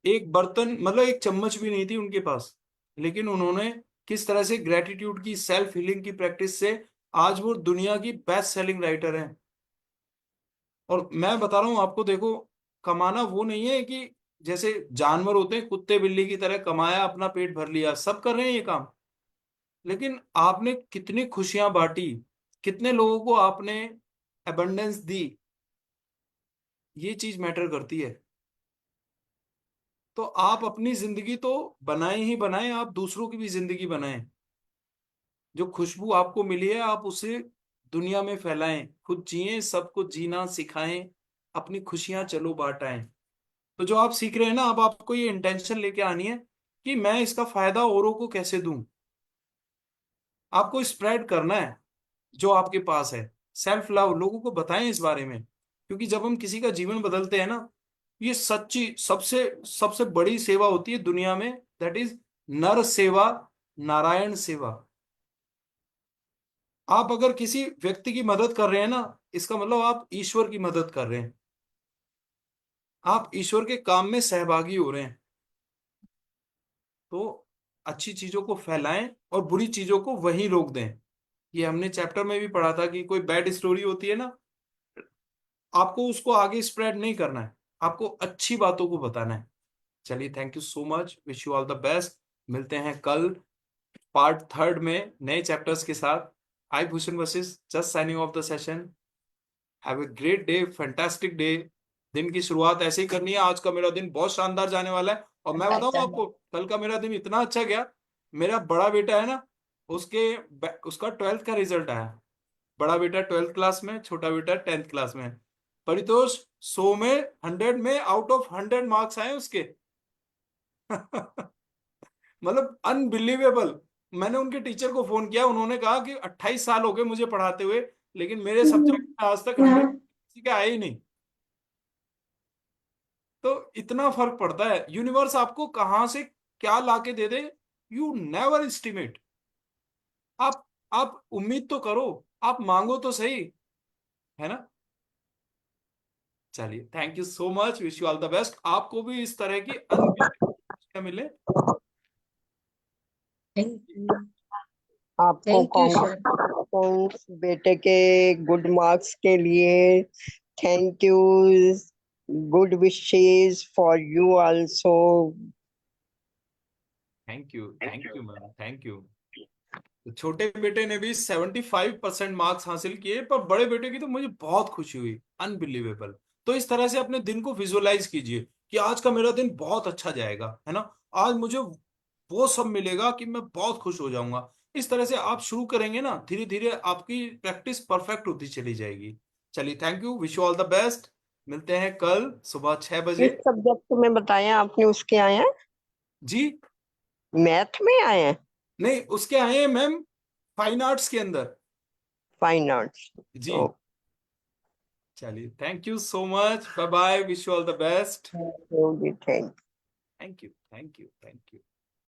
एक बर्तन, मतलब एक चम्मच भी नहीं थी उनके पास, लेकिन उन्होंने किस तरह से ग्रेटिट्यूड की, सेल्फ हीलिंग की प्रैक्टिस से आज वो दुनिया की बेस्ट सेलिंग राइटर हैं। और मैं बता रहा हूं आपको, देखो, कमाना वो नहीं है कि जैसे जानवर होते हैं कुत्ते बिल्ली की तरह कमाया अपना पेट भर लिया, सब कर रहे हैं ये काम, लेकिन आपने कितनी खुशियां बांटी, कितने लोगों को आपने अबंडेंस दी, ये चीज मैटर करती है। तो आप अपनी जिंदगी तो बनाए ही बनाएं, आप दूसरों की भी जिंदगी बनाएं। जो खुशबू आपको मिली है आप उसे दुनिया में फैलाएं, खुद जिएं, सबको जीना सिखाएं, अपनी खुशियां चलो बांटाएं। तो जो आप सीख रहे हैं ना, अब आपको ये इंटेंशन लेके आनी है कि मैं इसका फायदा औरों को कैसे दूं। आपको स्प्रेड करना है जो आपके पास है। सेल्फ लव, लोगों को बताएं इस बारे में, क्योंकि जब हम किसी का जीवन बदलते हैं ना, ये सच्ची सबसे सबसे बड़ी सेवा होती है दुनिया में। दैट इज नर सेवा, नारायण सेवा। आप अगर किसी व्यक्ति की मदद कर रहे हैं ना, इसका मतलब आप ईश्वर की मदद कर रहे हैं, आप ईश्वर के काम में सहभागी हो रहे हैं। तो अच्छी चीजों को फैलाएं और बुरी चीजों को वहीं रोक दें। ये हमने चैप्टर में भी पढ़ा था कि कोई बैड स्टोरी होती है ना, आपको उसको आगे स्प्रेड नहीं करना है, आपको अच्छी बातों को बताना है। चलिए, thank you so much, wish you all the best. मिलते हैं कल पार्ट थर्ड में नए चैप्टर्स के साथ। I Bhushan Vashisht, just signing off the session. Have a great day, fantastic day. दिन की शुरुआत ऐसे ही करनी है। आज का मेरा दिन बहुत शानदार जाने वाला है। और मैं बताऊं आपको, कल का मेरा दिन इतना अच्छा गया। मेरा बड़ा बेटा है ना, उसका 12th का रिजल्ट आया। बड़ा बेटा 12th क्लास में, छोटा बेटा 10th क्लास में। परितोष 100 में 100 में आउट ऑफ 100 मार्क्स आए उसके। मतलब अनबिलीवेबल। मैंने उनके टीचर को फोन किया, उन्होंने कहा कि 28 साल हो गए मुझे पढ़ाते हुए, लेकिन मेरे सब्जेक्ट में आज तक 100 किसी का आया ही नहीं। तो इतना फर्क पड़ता है। यूनिवर्स आपको कहां से क्या लाके दे दे, यू नेवर एस्टिमेट। आप आप उम्मीद तो करो, आप मांगो तो सही, है ना। चलिए, thank you so much, wish you all the best. आपको भी इस तरह की अनबिलीवेबल मिले। Thank you. आपको थैंक यू सर। कॉन्ग्रेचुलेशंस बेटे के गुड मार्क्स के लिए। Thank you. Good wishes for you also. Thank you ma'am, thank you. तो छोटे बेटे ने भी 75% मार्क्स हासिल किए, पर बड़े बेटे की तो मुझे बहुत खुशी हुई, अनबिलीवेबल। तो इस तरह से अपने दिन को विजुअलाइज कीजिए कि आज का मेरा दिन बहुत अच्छा जाएगा, है ना। आज मुझे वो सब मिलेगा कि मैं बहुत खुश हो जाऊंगा। इस तरह से आप शुरू करेंगे ना, धीरे धीरे आपकी प्रैक्टिस परफेक्ट होती चली जाएगी। चलिए, thank you, wish you all the best. मिलते हैं कल सुबह 6 बजे। इस सब्जेक्ट में बताया आपने उसके आए हैं? जी मैथ में आए हैं? नहीं, उसके आए हैं मैम फाइन आर्ट्स के अंदर। Fine arts. जी। चलिए, thank you so much, bye bye, wish you all the best. Thank thank you, thank you, thank you.